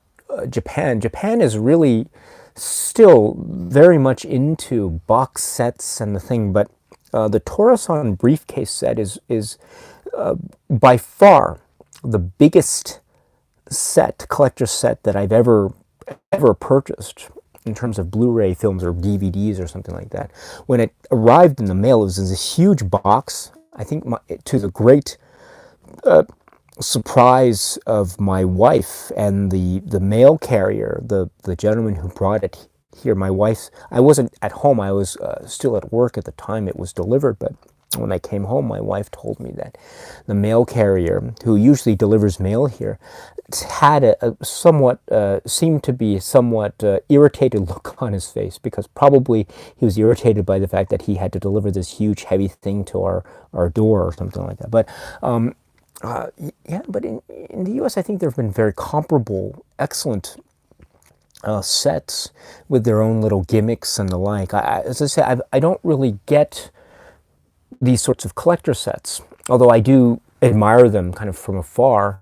Japan. Japan is really still very much into box sets and the thing, but the Torasan briefcase set is by far the biggest collector set that I've ever purchased in terms of Blu-ray films or DVDs or something like that. When it arrived in the mail, it was in this huge box. I think to the great surprise of my wife and the mail carrier, the gentleman who brought it here. My wife, I wasn't at home. I was still at work at the time it was delivered, but when I came home, my wife told me that the mail carrier, who usually delivers mail here, had a somewhat, seemed to be somewhat irritated look on his face, because probably he was irritated by the fact that he had to deliver this huge heavy thing to our door or something like that. But yeah, but in the US, I think there have been very comparable, excellent sets with their own little gimmicks and the like. As I say, I don't really get these sorts of collector sets, although I do admire them kind of from afar.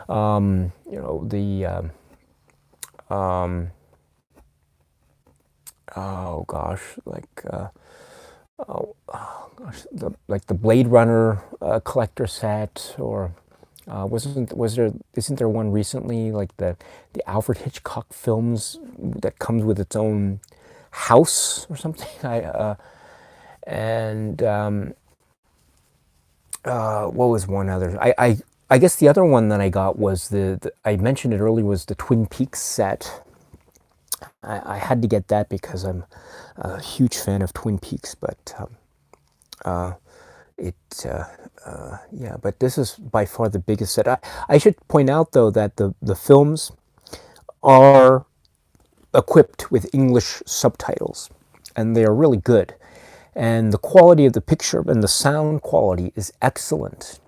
You know, oh gosh, like like the Blade Runner collector set, or isn't there one recently, like the Alfred Hitchcock films that comes with its own house or something? What was one other? I guess the other one that I got was I mentioned it earlier, was the Twin Peaks set. I had to get that because I'm a huge fan of Twin Peaks, but yeah, but this is by far the biggest set. I should point out, though, that the films are equipped with English subtitles, and they are really good. And the quality of the picture and the sound quality is excellent.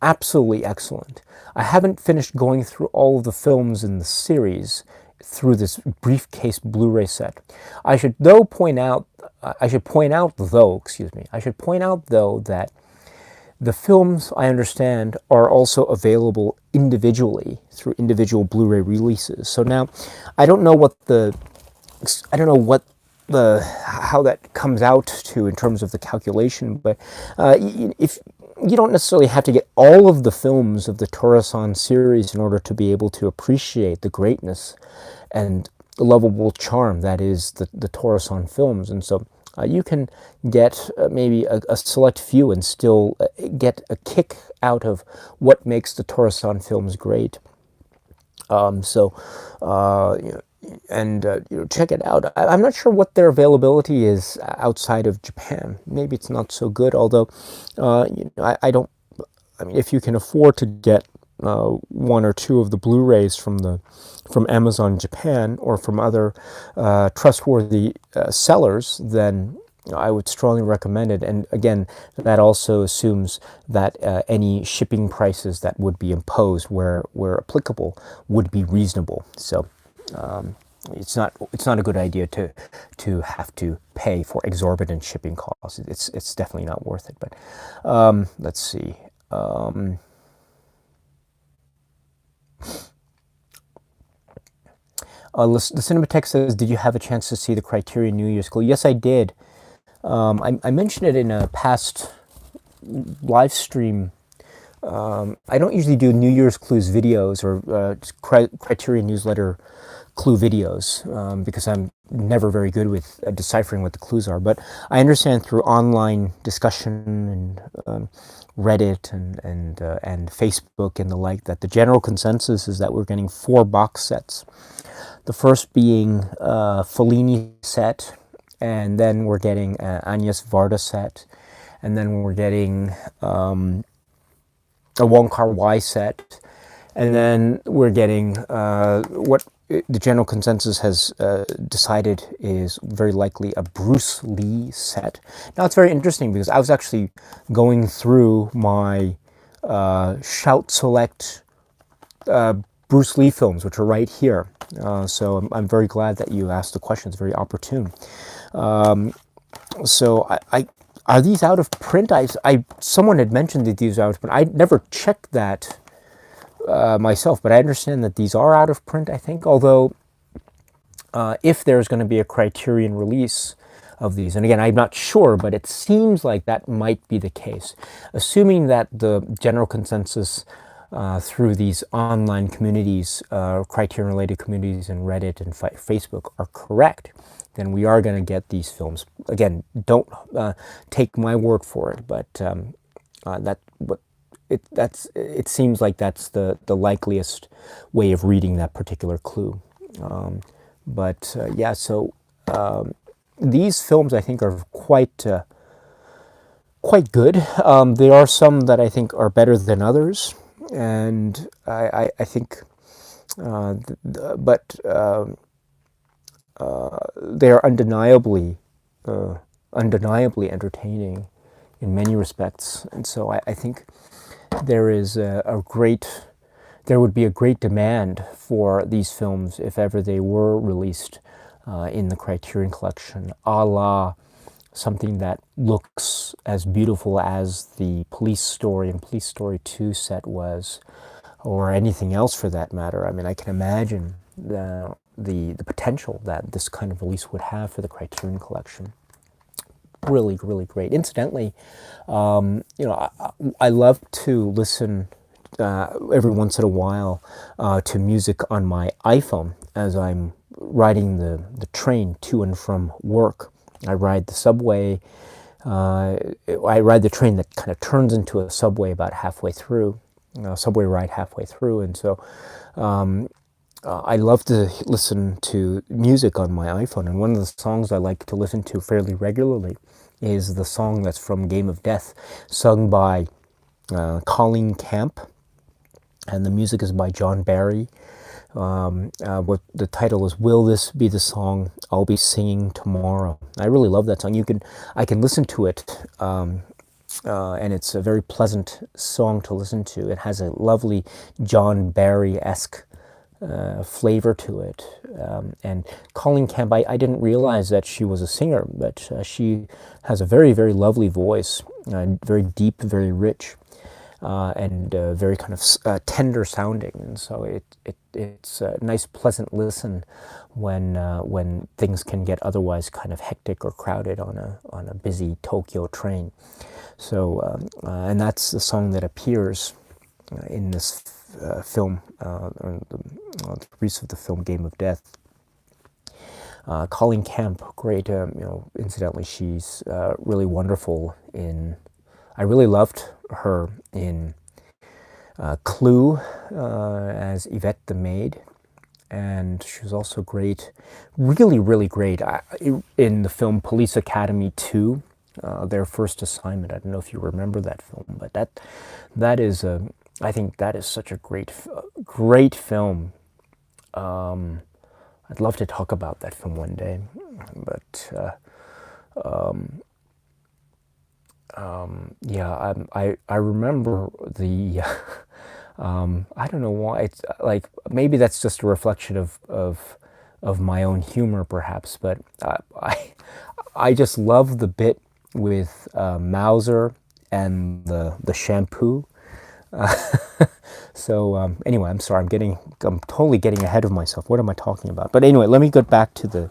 Absolutely excellent. I haven't finished going through all of the films in the series through this briefcase Blu-ray set. I should point out though that the films, I understand, are also available individually through individual Blu-ray releases. So now, I don't know how that comes out to in terms of the calculation, but if you don't necessarily have to get all of the films of the Tora-san series in order to be able to appreciate the greatness and lovable charm that is the Tora-san films. And so you can get maybe a select few and still get a kick out of what makes the Tora-san films great. Check it out. I'm not sure what their availability is outside of Japan. Maybe it's not so good, although I don't. I mean, if you can afford to get one or two of the Blu-rays from Amazon Japan or from other trustworthy sellers, then I would strongly recommend it. And again, that also assumes that any shipping prices that would be imposed where applicable would be reasonable. So it's not a good idea to have to pay for exorbitant shipping costs. It's definitely not worth it. But let's see. The Cinematheque says, "Did you have a chance to see the Criterion New Year's Clue?" Yes, I did. I mentioned it in a past live stream. I don't usually do New Year's Clues videos or Criterion newsletter clue videos because I'm never very good with deciphering what the clues are. But I understand through online discussion and Reddit and Facebook and the like that the general consensus is that we're getting 4 box sets. The first being Fellini set, and then we're getting Agnes Varda set, and then we're getting a Wong Kar-wai set, and then we're getting what the general consensus has decided is very likely a Bruce Lee set. Now, it's very interesting because I was actually going through my Shout Select Bruce Lee films, which are right here. So I'm very glad that you asked the question. It's very opportune. So are these out of print? Someone had mentioned that these are out of print. I never checked that myself, but I understand that these are out of print, I think, although if there's going to be a Criterion release of these, and again, I'm not sure, but it seems like that might be the case. Assuming that the general consensus through these online communities, Criterion-related communities in Reddit and Facebook are correct, then we are going to get these films. Again, don't take my word for it, but it seems like that's the likeliest way of reading that particular clue. Yeah, so these films I think are quite quite good. There are some that I think are better than others, and I think, but they are undeniably entertaining in many respects. And so I think there is there would be a great demand for these films if ever they were released in the Criterion Collection, a la something that looks as beautiful as the Police Story and Police Story 2 set was, or anything else for that matter. I mean, I can imagine the potential that this kind of release would have for the Criterion Collection. Really, really great. Incidentally, I love to listen every once in a while to music on my iPhone as I'm riding the train to and from work. I ride the subway. I ride the train that kind of turns into a subway about halfway through, subway ride halfway through, and so I love to listen to music on my iPhone. And one of the songs I like to listen to fairly regularly is the song that's from Game of Death, sung by Colleen Camp, and the music is by John Barry. What the title is, "Will This Be the Song I'll Be Singing Tomorrow?" I really love that song. I can listen to it, and it's a very pleasant song to listen to. It has a lovely John Barry-esque flavor to it. And Colleen Camp, I didn't realize that she was a singer, but she has a very, very lovely voice, very deep, very rich, and very kind of tender sounding. And so it's a nice, pleasant listen when things can get otherwise kind of hectic or crowded on a busy Tokyo train. So and that's the song that appears in this film, or the release of the film Game of Death. Colleen Camp, great. Incidentally, she's really wonderful in. I really loved her in Clue as Yvette the maid, and she was also great, really, really great in the film Police Academy 2, Their First Assignment. I don't know if you remember that film, but that is a. I think that is such a great film. I'd love to talk about that film one day, but yeah, I remember the. I don't know why. It's like maybe that's just a reflection of my own humor, perhaps. But I just love the bit with Mauser and the shampoo. So anyway, I'm sorry, I'm totally getting ahead of myself. What am I talking about? But anyway, let me get back to the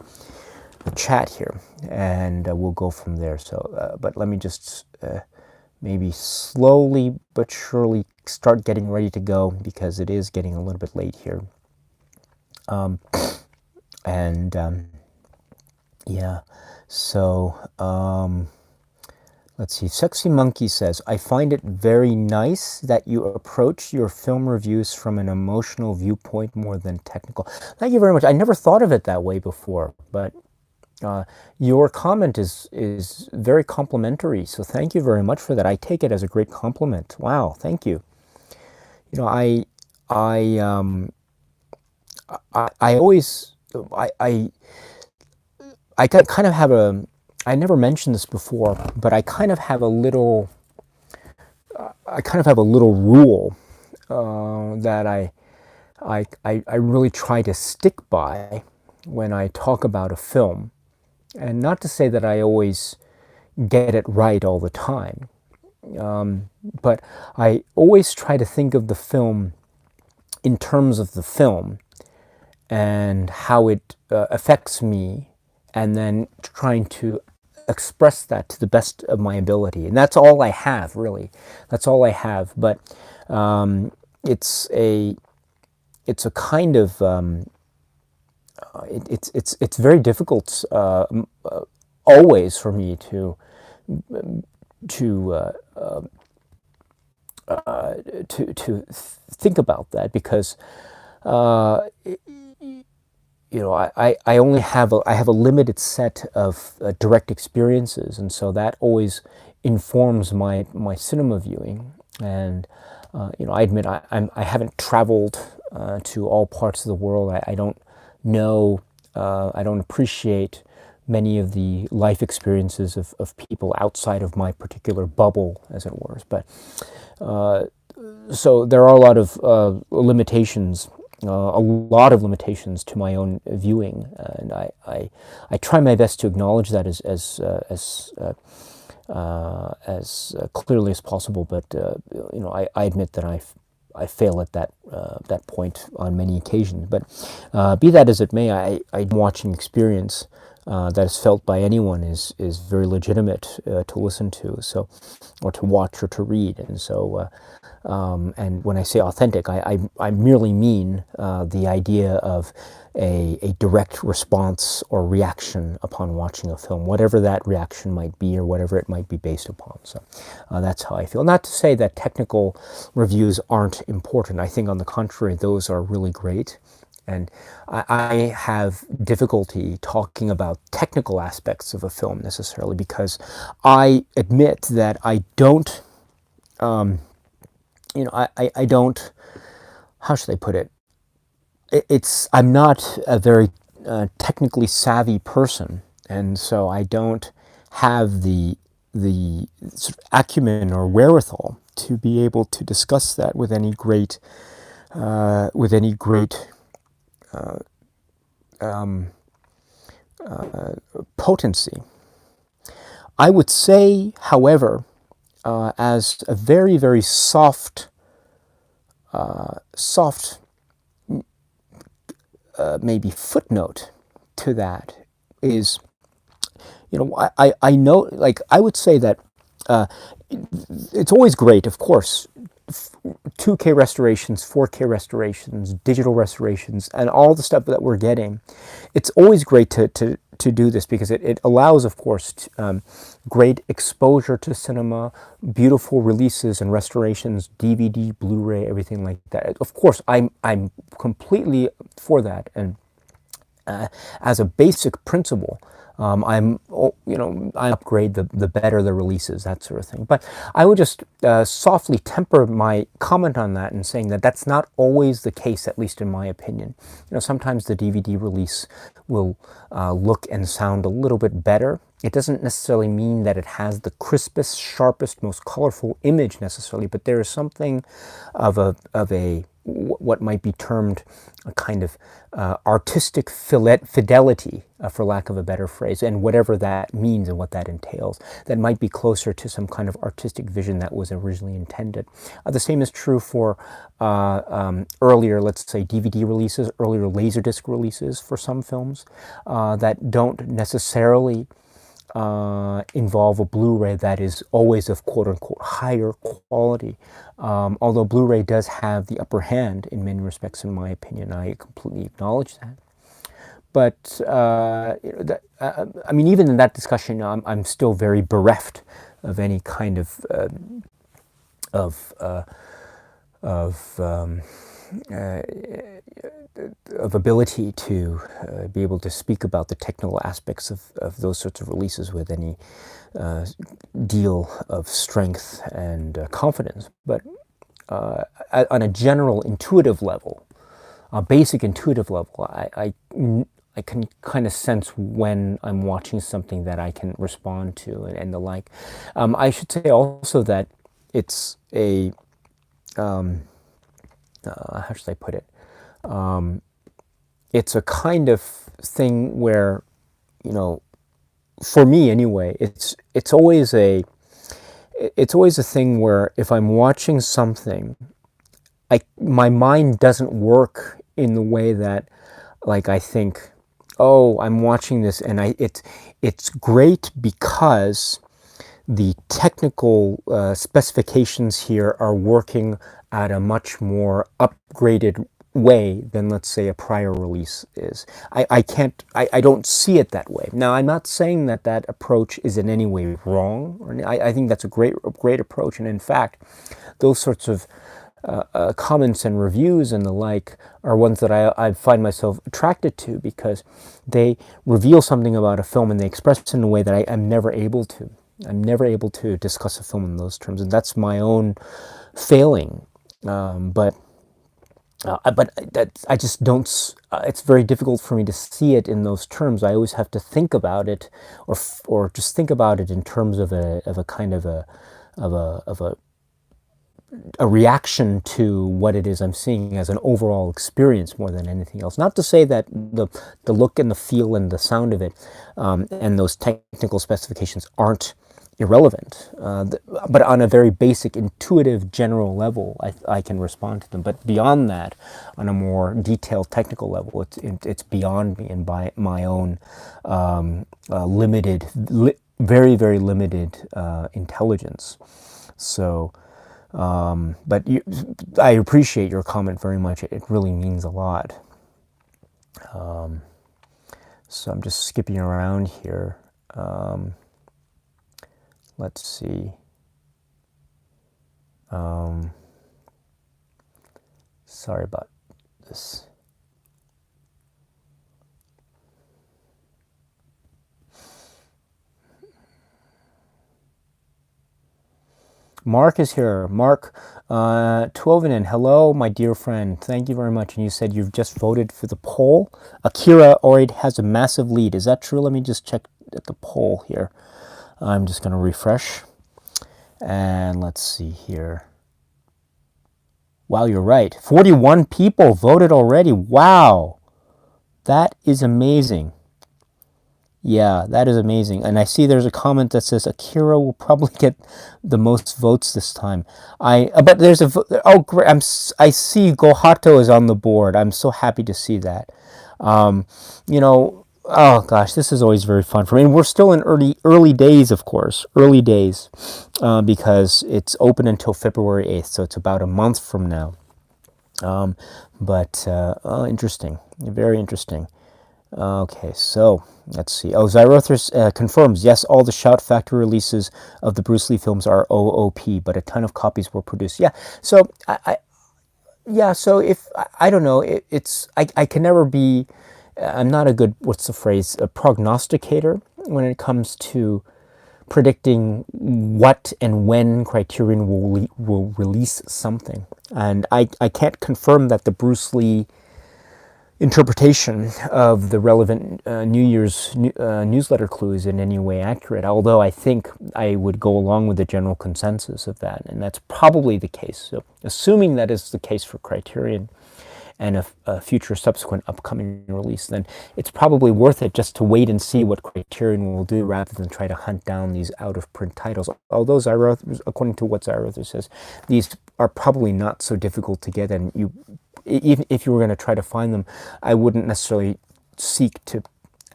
chat here, and we'll go from there. So, but let me just maybe slowly but surely start getting ready to go, because it is getting a little bit late here. Yeah, so let's see. Sexy Monkey says, "I find it very nice that you approach your film reviews from an emotional viewpoint more than technical." Thank you very much. I never thought of it that way before, but your comment is very complimentary. So thank you very much for that. I take it as a great compliment. Wow, thank you. You know, I always I kind of have a. I never mentioned this before, but I kind of have a little rule that I really try to stick by when I talk about a film, and not to say that I always get it right all the time, but I always try to think of the film in terms of the film and how it affects me, and then trying to express that to the best of my ability. And that's all I have, really. That's all I have. But it's a kind of it's very difficult always for me to think about that, because I only have I have a limited set of direct experiences, and so that always informs my cinema viewing. And I admit I haven't traveled to all parts of the world. I don't know, I don't appreciate many of the life experiences of people outside of my particular bubble, as it were. But so there are a lot of limitations, a lot of limitations to my own viewing, and I try my best to acknowledge that as clearly as possible. But I admit that I fail at that point on many occasions. But be that as it may, I watching experience that is felt by anyone is very legitimate to listen to, so, or to watch or to read. And so and when I say authentic, I merely mean the idea of a direct response or reaction upon watching a film, whatever that reaction might be or whatever it might be based upon. So that's how I feel. Not to say that technical reviews aren't important. I think, on the contrary, those are really great. And I have difficulty talking about technical aspects of a film necessarily, because I admit that I don't, I don't, how should I put it? I'm not a very technically savvy person, and so I don't have the sort of acumen or wherewithal to be able to discuss that with any great potency. I would say, however, as a very, very soft maybe footnote to that is, I know, like, I would say that it's always great, of course, 2K restorations, 4K restorations, digital restorations, and all the stuff that we're getting. It's always great to do this, because it allows, of course, great exposure to cinema, beautiful releases and restorations, DVD, Blu-ray, everything like that. Of course, I'm completely for that, and as a basic principle, I upgrade the better the releases, that sort of thing. But I would just softly temper my comment on that in saying that that's not always the case, at least in my opinion. Sometimes the DVD release will look and sound a little bit better. It doesn't necessarily mean that it has the crispest, sharpest, most colorful image necessarily, but there is something of a what might be termed a kind of artistic fidelity, for lack of a better phrase, and whatever that means and what that entails, that might be closer to some kind of artistic vision that was originally intended. The same is true for earlier, let's say, DVD releases, earlier Laserdisc releases for some films that don't necessarily involve a Blu-ray that is always of quote-unquote higher quality. Although Blu-ray does have the upper hand in many respects, in my opinion. I completely acknowledge that. But I mean, even in that discussion, I'm still very bereft of any kind of ability to be able to speak about the technical aspects of those sorts of releases with any deal of strength and confidence. But on a general intuitive level, a basic intuitive level, I can kind of sense when I'm watching something that I can respond to and the like. I should say also that it's a how should I put it? It's a kind of thing where, for me anyway, it's always a thing where if I'm watching something, my mind doesn't work in the way that, like, I think, oh, I'm watching this and it's great because the technical specifications here are working at a much more upgraded way than, let's say, a prior release is. I don't see it that way. Now, I'm not saying that approach is in any way wrong. I think that's a great approach, and in fact, those sorts of comments and reviews and the like are ones that I find myself attracted to, because they reveal something about a film and they express it in a way that I'm never able to. I'm never able to discuss a film in those terms, and that's my own failing. But that I just don't. It's very difficult for me to see it in those terms. I always have to think about it, or just think about it in terms of a kind of a reaction to what it is I'm seeing as an overall experience more than anything else. Not to say that the look and the feel and the sound of it and those technical specifications aren't irrelevant, but on a very basic, intuitive, general level, I can respond to them. But beyond that, on a more detailed technical level, it's beyond me and by my own limited, very, very limited intelligence. So, but I appreciate your comment very much. It really means a lot. So I'm just skipping around here. Let's see. Sorry about this. Mark is here. Mark Tuovinen, hello, my dear friend. Thank you very much. And you said you've just voted for the poll. Akira already has a massive lead. Is that true? Let me just check at the poll here. I'm just going to refresh. And let's see here. Wow, you're right. 41 people voted already. Wow. That is amazing. Yeah, that is amazing. And I see there's a comment that says Akira will probably get the most votes this time. But there's oh great, I see Gohato is on the board. I'm so happy to see that. You know, oh gosh, this is always very fun for me. And we're still in early days, of course, early days, because it's open until February 8th, so it's about a month from now. Interesting, very interesting. Okay, so let's see. Oh, Zyrothers confirms, yes, all the Shout Factory releases of the Bruce Lee films are OOP, but a ton of copies were produced. Yeah, so so if I don't know, I can never be. I'm not a good, what's the phrase, a prognosticator when it comes to predicting what and when Criterion will release something, and I can't confirm that the Bruce Lee interpretation of the relevant New Year's newsletter clue is in any way accurate, although I think I would go along with the general consensus of that, and that's probably the case. So assuming that is the case for Criterion and a future subsequent upcoming release, then it's probably worth it just to wait and see what Criterion will do rather than try to hunt down these out-of-print titles. Although according to what Zyrothers says, these are probably not so difficult to get, and even if you were going to try to find them, I wouldn't necessarily seek to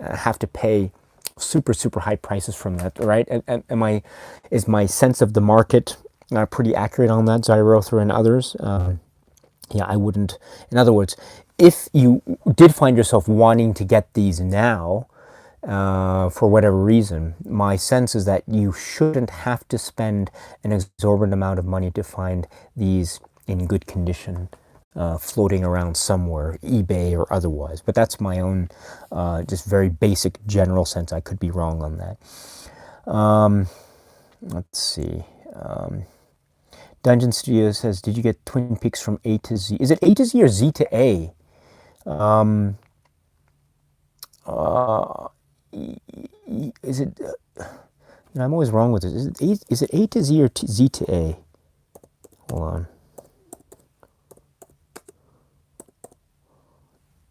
have to pay super high prices from that, right? And is my sense of the market pretty accurate on that, Zyrother and others? Yeah, I wouldn't. In other words, if you did find yourself wanting to get these now, for whatever reason, my sense is that you shouldn't have to spend an exorbitant amount of money to find these in good condition, floating around somewhere, eBay or otherwise. But that's my own, just very basic general sense. I could be wrong on that. Let's see. Dungeon Studio says, did you get Twin Peaks from A to Z? Is it A to Z or Z to A? Is it... I'm always wrong with this. Is it A to Z or Z to A? Hold on.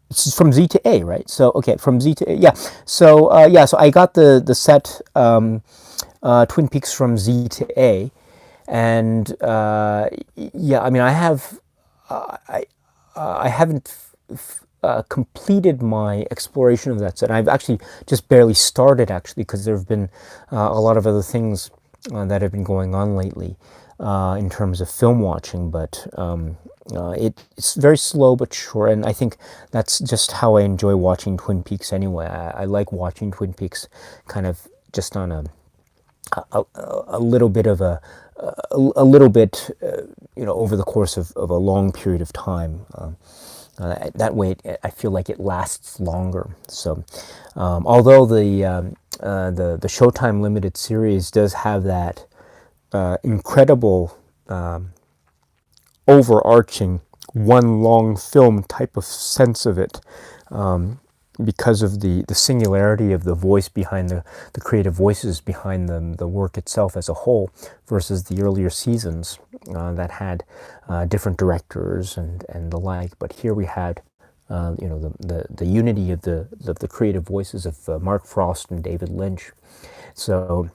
It's from Z to A, right? So, okay, from Z to A. Yeah. So, so I got the set Twin Peaks from Z to A. And yeah, I mean, I haven't completed my exploration of that set. I've actually just barely started, actually, because there have been a lot of other things that have been going on lately in terms of film watching. But it's very slow but sure, and I think that's just how I enjoy watching Twin Peaks anyway. I like watching Twin Peaks kind of just on a little bit of a little bit, over the course of a long period of time. That way, I feel like it lasts longer. So, although the Showtime limited series does have that incredible overarching one long film type of sense of it, because of the singularity of the voice behind the creative voices behind the work itself as a whole, versus the earlier seasons that had different directors and the like. But here we had the unity of the creative voices of Mark Frost and David Lynch. So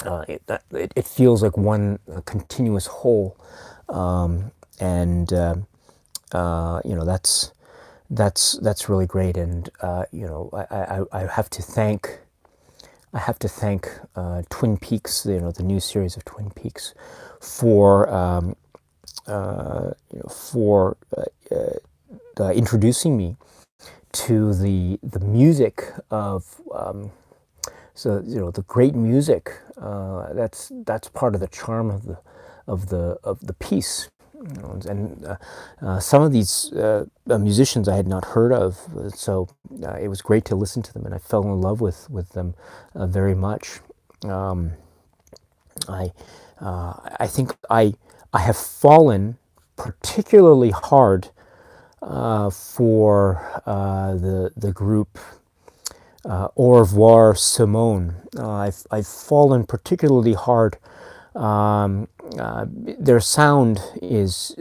it feels like one continuous whole, and that's really great. And I have to thank Twin Peaks, the new series of Twin Peaks, for introducing me to the music of the great music. That's part of the charm of the piece. And some of these musicians I had not heard of, so it was great to listen to them, and I fell in love with them very much. I think I have fallen particularly hard for the group Au revoir, Simone. I've fallen particularly hard. Their sound is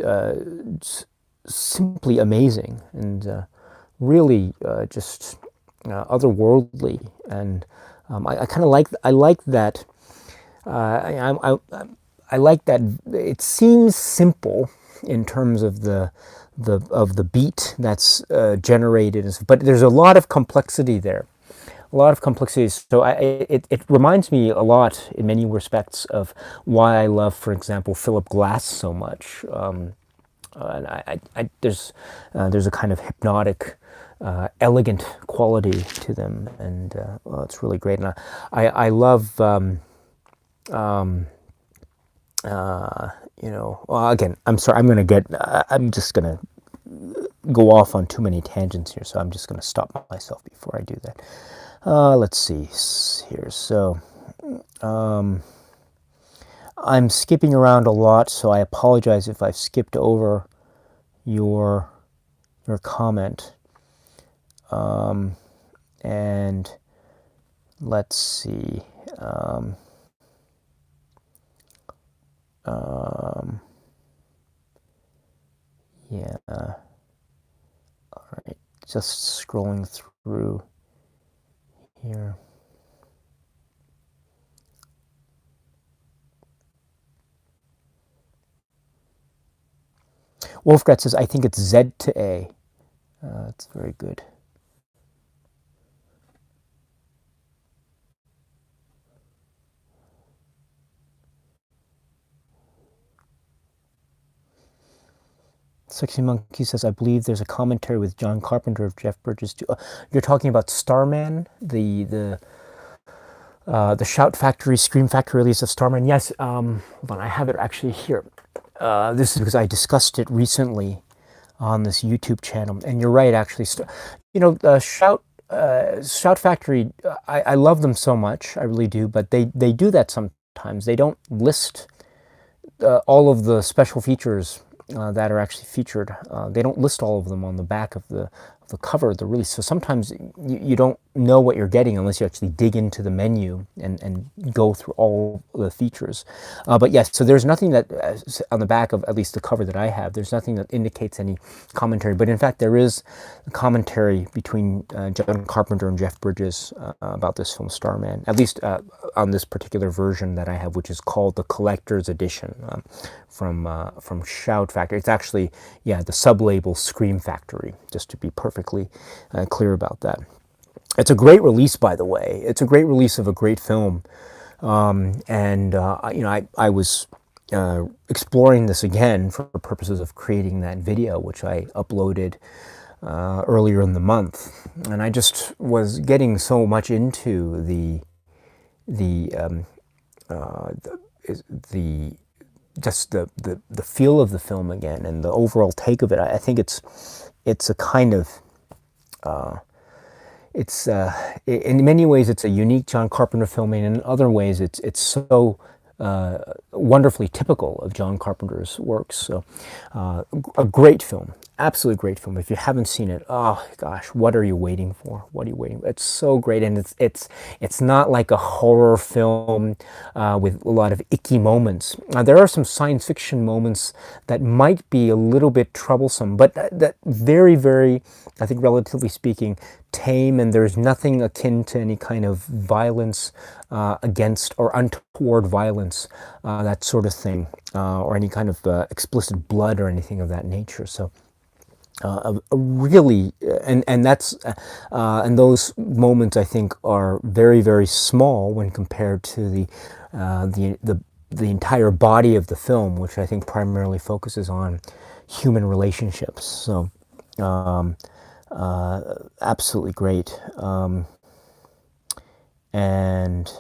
simply amazing, and really just otherworldly. And I kind of like that. I like that it seems simple in terms of the beat that's generated, but there's a lot of complexity there. A lot of complexities. So it reminds me a lot, in many respects, of why I love, for example, Philip Glass so much. And there's a kind of hypnotic, elegant quality to them, and well, it's really great. And I love, well, again, I'm sorry, I'm just gonna go off on too many tangents here, so I'm just gonna stop myself before I do that. Let's see here. So, I'm skipping around a lot, so I apologize if I've skipped over your comment. And let's see. Yeah. All right. Just scrolling through here. Wolfgrat says, I think it's Z to A. That's very good. Sexy Monkey says, I believe there's a commentary with John Carpenter of Jeff Bridges too. You're talking about Starman, the Shout Factory, Scream Factory release of Starman. Yes, hold on, I have it actually here. This is because I discussed it recently on this YouTube channel. And you're right, actually. Shout Factory, I love them so much, I really do, but they do that sometimes. They don't list all of the special features that are actually featured. They don't list all of them on the back of the cover of the release. So sometimes you don't know what you're getting unless you actually dig into the menu and go through all the features. But yes, so there's nothing that, on the back of at least the cover that I have, there's nothing that indicates any commentary. But in fact, there is a commentary between John Carpenter and Jeff Bridges about this film Starman, at least on this particular version that I have, which is called the Collector's Edition from Shout Factory. It's actually, the sub-label Scream Factory, just to be perfectly clear about that. It's a great release, by the way. It's a great release of a great film. I was exploring this again for purposes of creating that video, which I uploaded earlier in the month. And I just was getting so much into just the feel of the film again and the overall take of it. I think it's a kind of in many ways it's a unique John Carpenter film, and in other ways it's so wonderfully typical of John Carpenter's works. So a great film, absolutely great film. If you haven't seen it, oh gosh, what are you waiting for? What are you waiting for? It's so great, and it's not like a horror film with a lot of icky moments. There are some science fiction moments that might be a little bit troublesome, but that very, very, I think relatively speaking, tame, and there's nothing akin to any kind of violence against or untoward violence, that sort of thing, or any kind of explicit blood or anything of that nature. So a really, and that's and those moments I think are very, very small when compared to the entire body of the film, which I think primarily focuses on human relationships. So absolutely great. And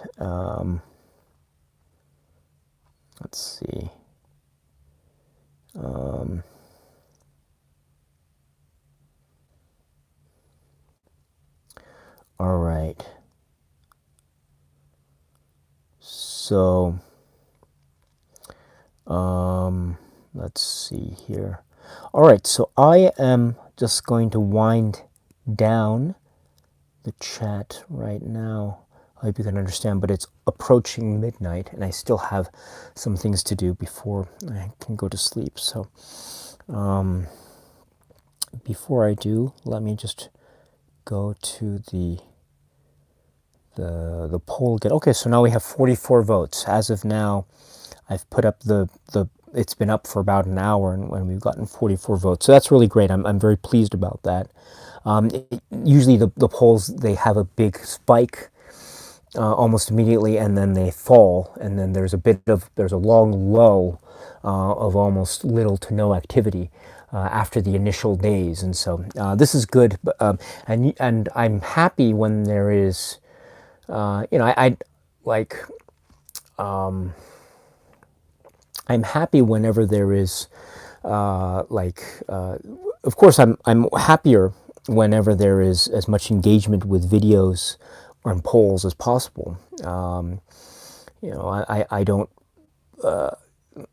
let's see. All right. So, let's see here. All right, so I am just going to wind down the chat right now. I hope you can understand, but it's approaching midnight and I still have some things to do before I can go to sleep. So before I do, let me just go to the poll again. Okay, so now we have 44 votes. As of now, I've put up it's been up for about an hour and we've gotten 44 votes. So that's really great. I'm very pleased about that. Usually the polls, they have a big spike almost immediately, and then they fall, and then there's a long low of almost little to no activity after the initial days. And so this is good, and I'm happy when there is, I like, I'm happy whenever there is, of course, I'm happier whenever there is as much engagement with videos or in polls as possible. I don't.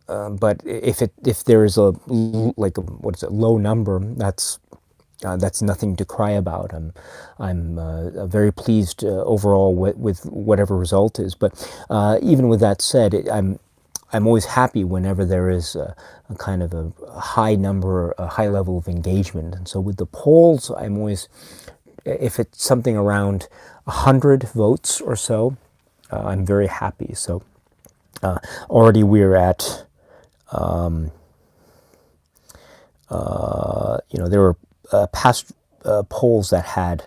But if there is a low number, that's nothing to cry about. I'm very pleased overall with whatever result is. But even with that said, I'm always happy whenever there is a kind of a high number, a high level of engagement. And so with the polls, I'm always, if it's something around 100 votes or so, I'm very happy. So already we're at, there were past polls that had,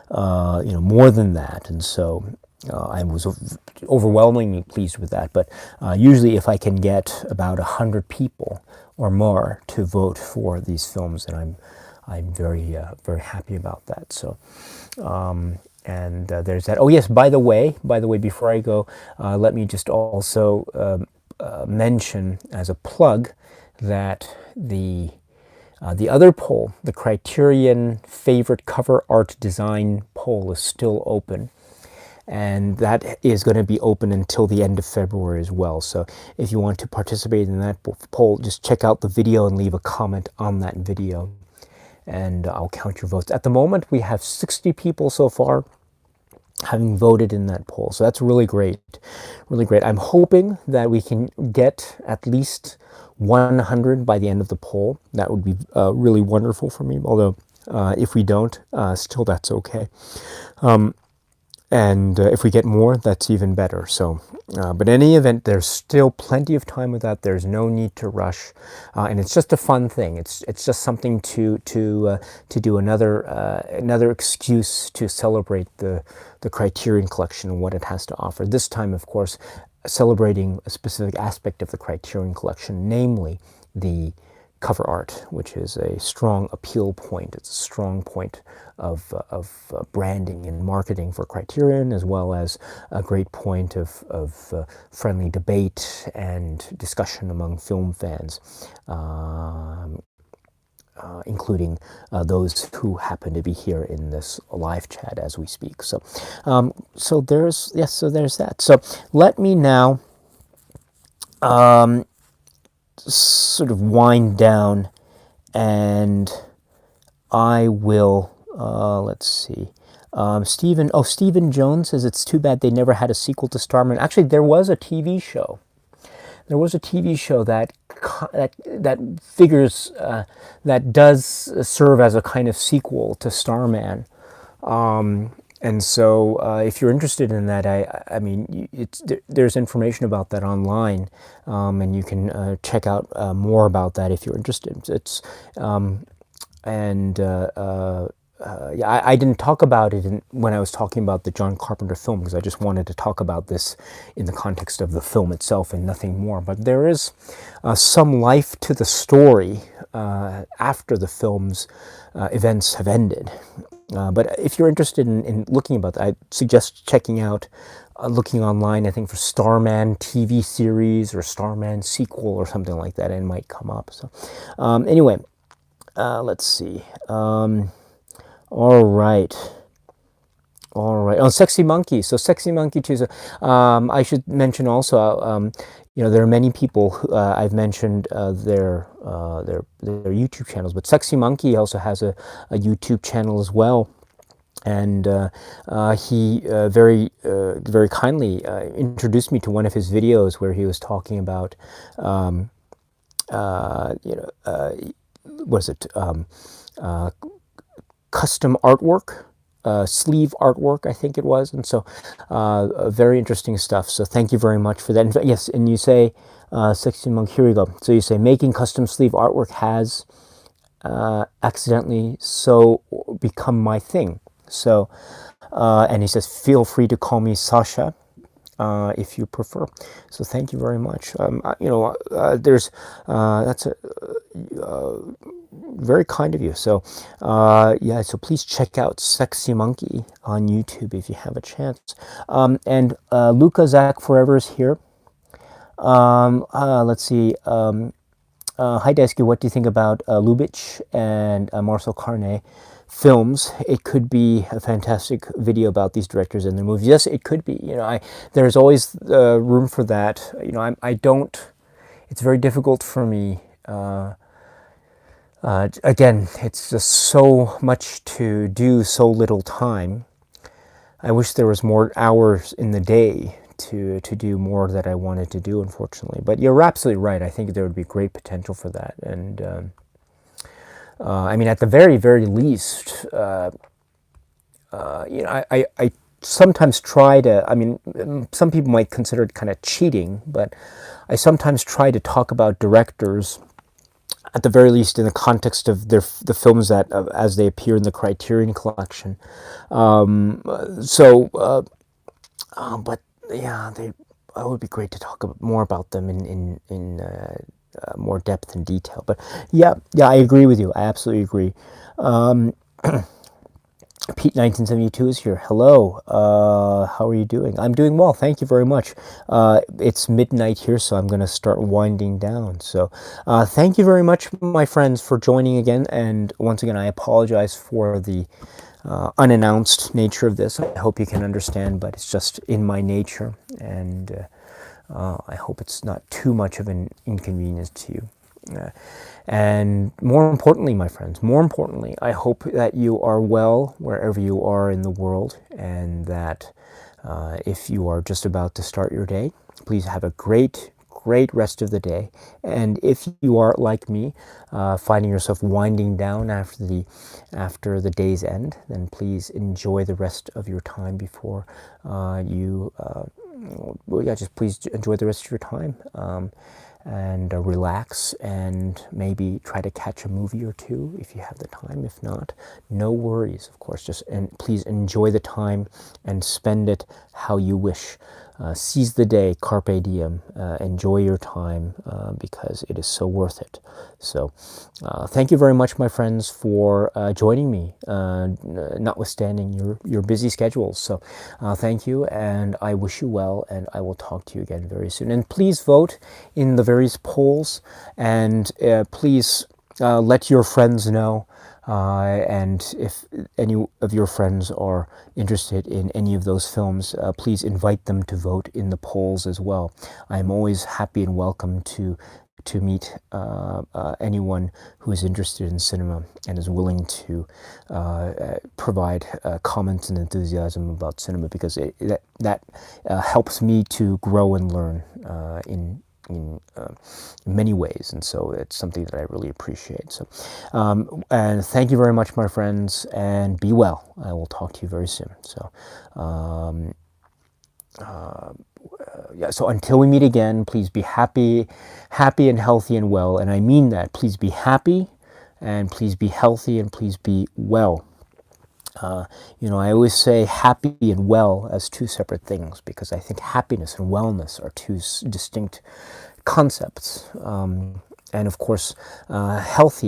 more than that. And so I was overwhelmingly pleased with that. But usually if I can get about 100 people or more to vote for these films, then I'm very, very happy about that. So, and there's that. Oh yes, by the way, before I go, let me just also mention as a plug that the other poll, the Criterion Favorite Cover Art Design poll, is still open. And that is going to be open until the end of February as well. So if you want to participate in that poll, just check out the video and leave a comment on that video, and I'll count your votes. At the moment, we have 60 people so far having voted in that poll. So that's really great, really great. I'm hoping that we can get at least 100 by the end of the poll. That would be really wonderful for me, although if we don't, still that's okay. And if we get more, that's even better. So, but in any event, there's still plenty of time with that. There's no need to rush, and it's just a fun thing. It's just something to do another excuse to celebrate the Criterion Collection and what it has to offer. This time, of course, celebrating a specific aspect of the Criterion Collection, namely the cover art, which is a strong appeal point. It's a strong point of branding and marketing for Criterion, as well as a great point of friendly debate and discussion among film fans, including those who happen to be here in this live chat as we speak. So, so there's that. So let me now sort of wind down, and I will, let's see. Stephen Jones says it's too bad they never had a sequel to Starman. Actually, there was a TV show. There was a TV show that figures that does serve as a kind of sequel to Starman. And so, if you're interested in that, I mean, there's information about that online, and you can check out more about that if you're interested. It's yeah, I didn't talk about it when I was talking about the John Carpenter film, because I just wanted to talk about this in the context of the film itself and nothing more. But there is some life to the story after the film's events have ended. But if you're interested in looking about that, I suggest checking out, looking online, I think, for Starman TV series or Starman sequel or something like that, and it might come up. So anyway, let's see. All right. Oh, Sexy Monkey. So Sexy Monkey too. So, I should mention also, you know, there are many people who, I've mentioned their YouTube channels, but Sexy Monkey also has a YouTube channel as well. And he very kindly introduced me to one of his videos where he was talking about, you know, what is it? Custom artwork, sleeve artwork, I think it was. And so very interesting stuff. So thank you very much for that. In fact, yes, and you say, Sexy Monk, here we go. So you say, making custom sleeve artwork has accidentally so become my thing. So, and he says, feel free to call me Sasha, if you prefer. So thank you very much. You know, there's, that's very kind of you. So, yeah, so please check out Sexy Monkey on YouTube if you have a chance. And Luca Zach Forever is here. Let's see. Hi, Daisuke, what do you think about Lubitsch and Marcel Carné films? It could be a fantastic video about these directors and their movies. Yes, it could be. You know, there's always room for that. You know, I don't. It's very difficult for me. Again, it's just so much to do, so little time. I wish there was more hours in the day to do more that I wanted to do, unfortunately. But you're absolutely right. I think there would be great potential for that. And I mean, at the very, very least, you know, I sometimes try to, I mean, some people might consider it kind of cheating, but I sometimes try to talk about directors, at the very least, in the context of the films that as they appear in the Criterion Collection. But yeah, it would be great to talk more about them in more depth and detail. But yeah, I agree with you. I absolutely agree. Pete 1972 is here. Hello. How are you doing? I'm doing well. Thank you very much. It's midnight here, so I'm going to start winding down. So thank you very much, my friends, for joining again. And once again, I apologize for the unannounced nature of this. I hope you can understand, but it's just in my nature. And I hope it's not too much of an inconvenience to you. And more importantly, my friends, more importantly, I hope that you are well wherever you are in the world, and that if you are just about to start your day, please have a great rest of the day. And if you are like me, finding yourself winding down after the day's end, then please enjoy the rest of your time before you. Well, yeah, just please enjoy the rest of your time. And relax, and maybe try to catch a movie or two if you have the time. If not, no worries, of course. Just please enjoy the time and spend it how you wish. Seize the day, carpe diem, enjoy your time because it is so worth it. So, thank you very much, my friends, for joining me, notwithstanding your busy schedules. So, thank you, and I wish you well, and I will talk to you again very soon. And please vote in the various polls, and please let your friends know. And if any of your friends are interested in any of those films, please invite them to vote in the polls as well. I am always happy and welcome to meet anyone who is interested in cinema and is willing to provide comments and enthusiasm about cinema, because that helps me to grow and learn in many ways, and so it's something that I really appreciate. So, and thank you very much, my friends, and be well. I will talk to you very soon. So, yeah. So until we meet again, please be happy and healthy and well, and I mean that. Please be happy, and please be healthy, and please be well. I always say happy and well as two separate things, because I think happiness and wellness are two distinct concepts. And of course, health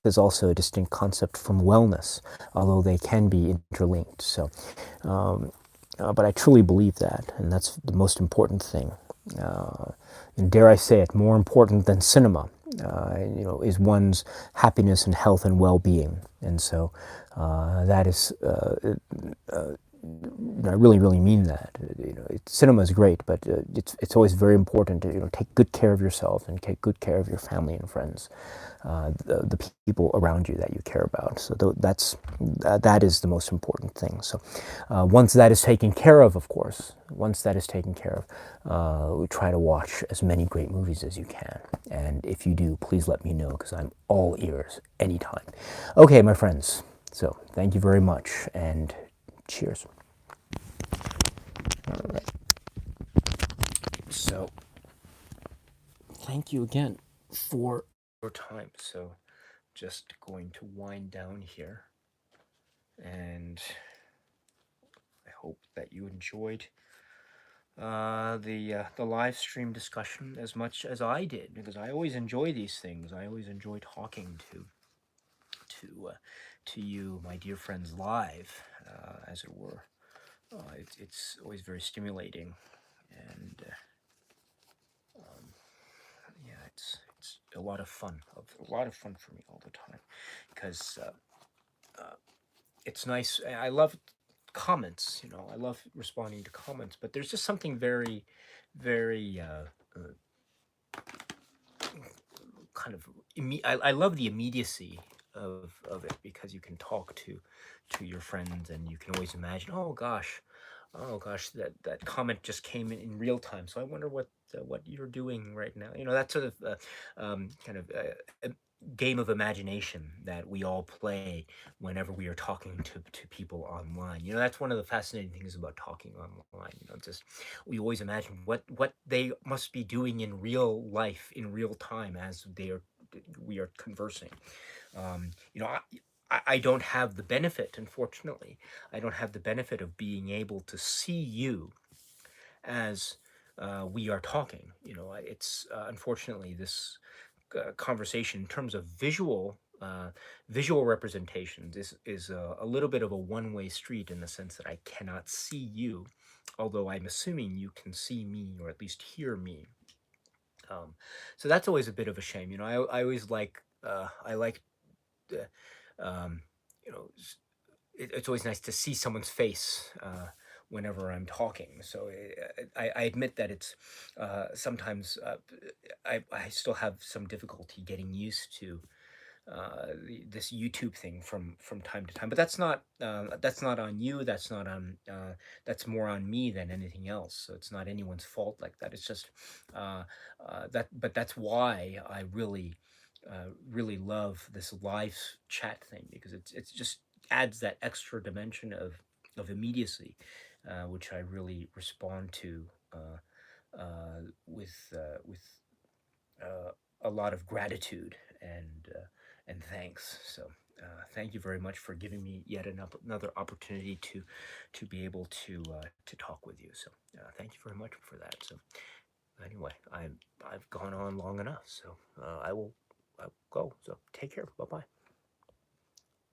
is also a distinct concept from wellness, although they can be interlinked. So, but I truly believe that, and that's the most important thing. And dare I say it, more important than cinema, is one's happiness and health and well-being. And so that is, I really, really mean that. Cinema is great, but it's always very important to take good care of yourself and take good care of your family and friends, the people around you that you care about. So that is the most important thing. So once that is taken care of course, once that is taken care of, we try to watch as many great movies as you can. And if you do, please let me know, because I'm all ears anytime. Okay, my friends. So thank you very much, and cheers. All right. So thank you again for your time. So just going to wind down here, and I hope that you enjoyed the live stream discussion as much as I did, because I always enjoy these things. I always enjoy talking to you, my dear friends, live, as it were. It's always very stimulating, and yeah, it's a lot of fun, for me all the time, because it's nice. I love comments. I love responding to comments, but there's just something very, very kind of I love the immediacy of it, because you can talk to your friends, and you can always imagine, oh gosh, that comment just came in real time, so I wonder what you're doing right now. That sort of kind of game of imagination that we all play whenever we are talking to people online. That's one of the fascinating things about talking online. Just we always imagine what they must be doing in real life, in real time, as we are conversing. Um, you know, I don't have the benefit, unfortunately. I don't have the benefit of being able to see you as we are talking. It's unfortunately this conversation in terms of visual representations is a little bit of a one-way street, in the sense that I cannot see you, although I'm assuming you can see me, or at least hear me. um, so that's always a bit of a shame. I always like uh, um, you know s- it's always nice to see someone's face whenever I'm talking. So I admit that it's sometimes I still have some difficulty getting used to this YouTube thing from time to time. But that's not on you. That's more on me than anything else. So it's not anyone's fault like that. It's just uh, that. But that's why I really love this live chat thing, because it's just adds that extra dimension of immediacy, which I really respond to with uh, a lot of gratitude and thanks. So thank you very much for giving me yet another opportunity to be able to talk with you. So thank you very much for that. So anyway, I've gone on long enough. So I will go. So take care. Bye bye.